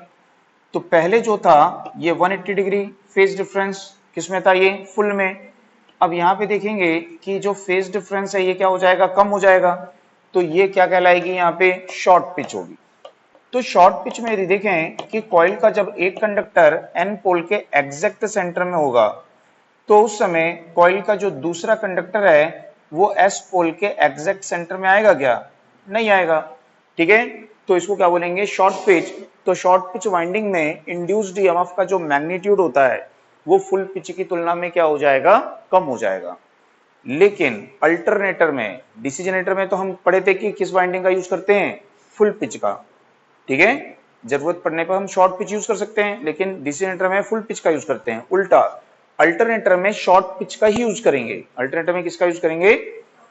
तो पहले जो था ये 180 डिग्री फेज डिफरेंस किसमें था, ये फुल में। अब यहाँ पे देखेंगे कि जो फेज डिफरेंस है ये क्या हो जाएगा, कम हो जाएगा, तो ये क्या कहलाएगी, यहाँ पे शॉर्ट पिच होगी। तो शॉर्ट पिच में यदि देखें कि कॉइल का जब एक कंडक्टर एन पोल के एग्जैक्ट सेंटर में होगा तो उस समय कॉइल का जो दूसरा कंडक्टर है वो एस पोल के एग्जैक्ट सेंटर में आएगा क्या? नहीं आएगा। ठीक है, तो इसको क्या बोलेंगे? Short pitch. तो शॉर्ट पिच वाइंडिंग में इंड्यूस्ड ईएमएफ का जो मैग्नीट्यूड होता है वो फुल पिच की तुलना में क्या हो जाएगा? कम हो जाएगा। लेकिन अल्टरनेटर में, डीसी जनरेटर में तो हम पढ़े थे कि किस वाइंडिंग का यूज करते हैं? फुल पिच का। ठीक है, जरूरत पड़ने पर हम शॉर्ट पिच यूज कर सकते हैं, लेकिन डीसी जनरेटर में फुल पिच का यूज करते हैं। उल्टा अल्टरनेटर में शॉर्ट पिच का ही यूज करेंगे। अल्टरनेटर में किसका यूज करेंगे?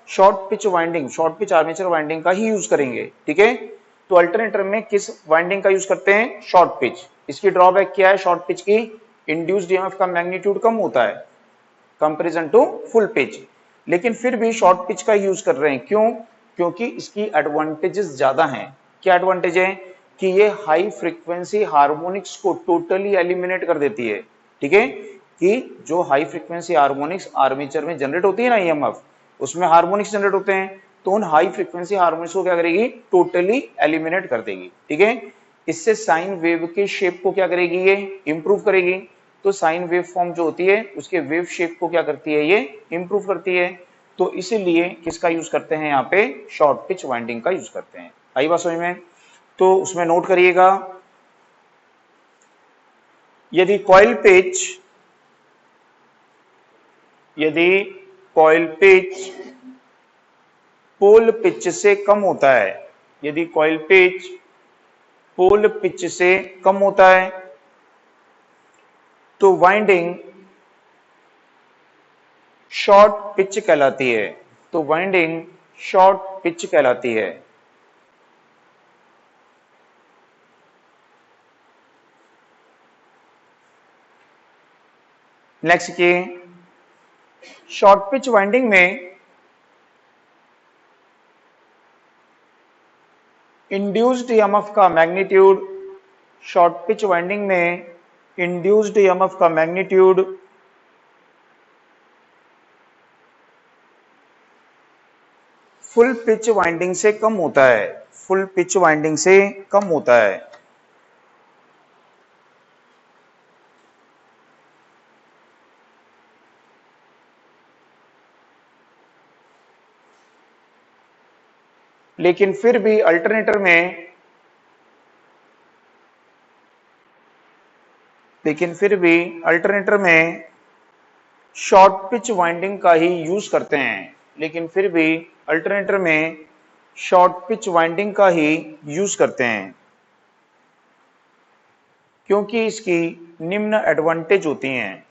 Short pitch winding, short pitch armature winding का ही यूज करेंगे। ठीक है, तो अल्टरनेटर में किस वाइंडिंग का यूज करते हैं? Short pitch. इसकी ड्रॉबैक क्या है शॉर्ट पिच की? इंड्यूस्ड ईएमएफ का मैग्नीट्यूड कम होता है कंपैरिजन टू फुल पिच। लेकिन फिर भी शॉर्ट पिच का यूज कर रहे हैं, क्यों? क्योंकि इसकी एडवांटेजेस ज्यादा हैं। क्या एडवांटेज है? कि ये हाई फ्रीक्वेंसी हार्मोनिक्स को टोटली एलिमिनेट कर देती है। ठीक है, कि जो हाई फ्रीक्वेंसी हार्मोनिक्स आर्मेचर में जनरेट होती है ना ईएमएफ, उसमें हार्मोनिक्स जनरेट होते हैं, तो उन हाई फ्रीक्वेंसी हार्मोनिक्स को क्या करेगी? टोटली एलिमिनेट कर देगी। ठीक है, इससे साइन वेव के शेप को क्या करेगी? ये इंप्रूव करेगी। तो साइन वेव फॉर्म जो होती है उसके वेव शेप को क्या करती है? ये इंप्रूव करती है। तो इसीलिए किसका यूज करते हैं यहाँ पे? शॉर्ट पिच वाइंडिंग का यूज करते हैं। आई बात समझ में? तो उसमें नोट करिएगा, यदि कॉइल पिच पोल पिच से कम होता है, यदि कॉइल पिच पोल पिच से कम होता है तो वाइंडिंग शॉर्ट पिच कहलाती है। तो वाइंडिंग शॉर्ट पिच कहलाती है। नेक्स्ट की शॉर्ट पिच वाइंडिंग में इंड्यूस्ड ईएमएफ का मैग्नीट्यूड, शॉर्ट पिच वाइंडिंग में इंड्यूस्ड ईएमएफ का मैग्नीट्यूड फुल पिच वाइंडिंग से कम होता है। फुल पिच वाइंडिंग से कम होता है। लेकिन फिर भी अल्टरनेटर में शॉर्ट पिच वाइंडिंग का ही यूज करते हैं। लेकिन फिर भी अल्टरनेटर में शॉर्ट पिच वाइंडिंग का ही यूज करते हैं, क्योंकि इसकी निम्न एडवांटेज होती हैं।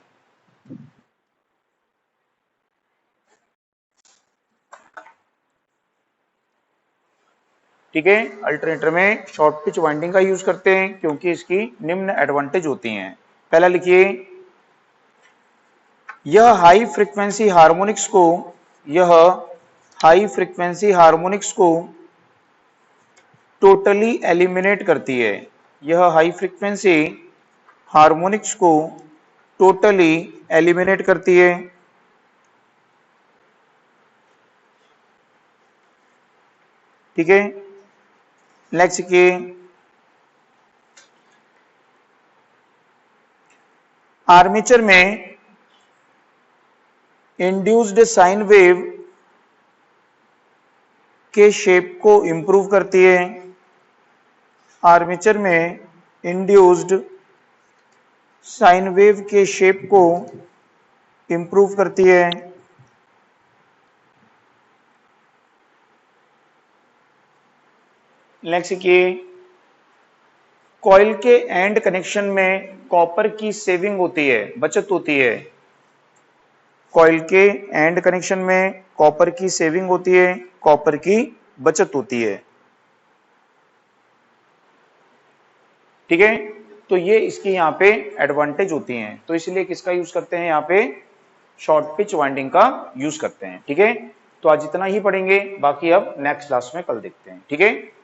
ठीक है, अल्टरनेटर में शॉर्ट पिच वाइंडिंग का यूज करते हैं क्योंकि इसकी निम्न एडवांटेज होती हैं। पहला लिखिए, यह हाई फ्रीक्वेंसी हार्मोनिक्स को टोटली एलिमिनेट करती है। यह हाई फ्रीक्वेंसी हार्मोनिक्स को टोटली एलिमिनेट करती है। ठीक है, नेक्स्ट की आर्मेचर में इंड्यूस्ड साइन वेव के शेप को इंप्रूव करती है। आर्मेचर में इंड्यूस्ड साइन वेव के शेप को इंप्रूव करती है। नेक्स्ट की कॉइल के एंड कनेक्शन में कॉपर की सेविंग होती है, बचत होती है। कॉइल के एंड कनेक्शन में कॉपर की सेविंग होती है, कॉपर की बचत होती है। ठीक है, तो ये इसकी यहाँ पे एडवांटेज होती हैं। तो इसलिए किसका यूज करते हैं? यहाँ पे शॉर्ट पिच वाइंडिंग का यूज करते हैं। ठीक है, तो आज इतना ही पढ़ेंगे, बाकी अब नेक्स्ट क्लास में कल देखते हैं। ठीक है।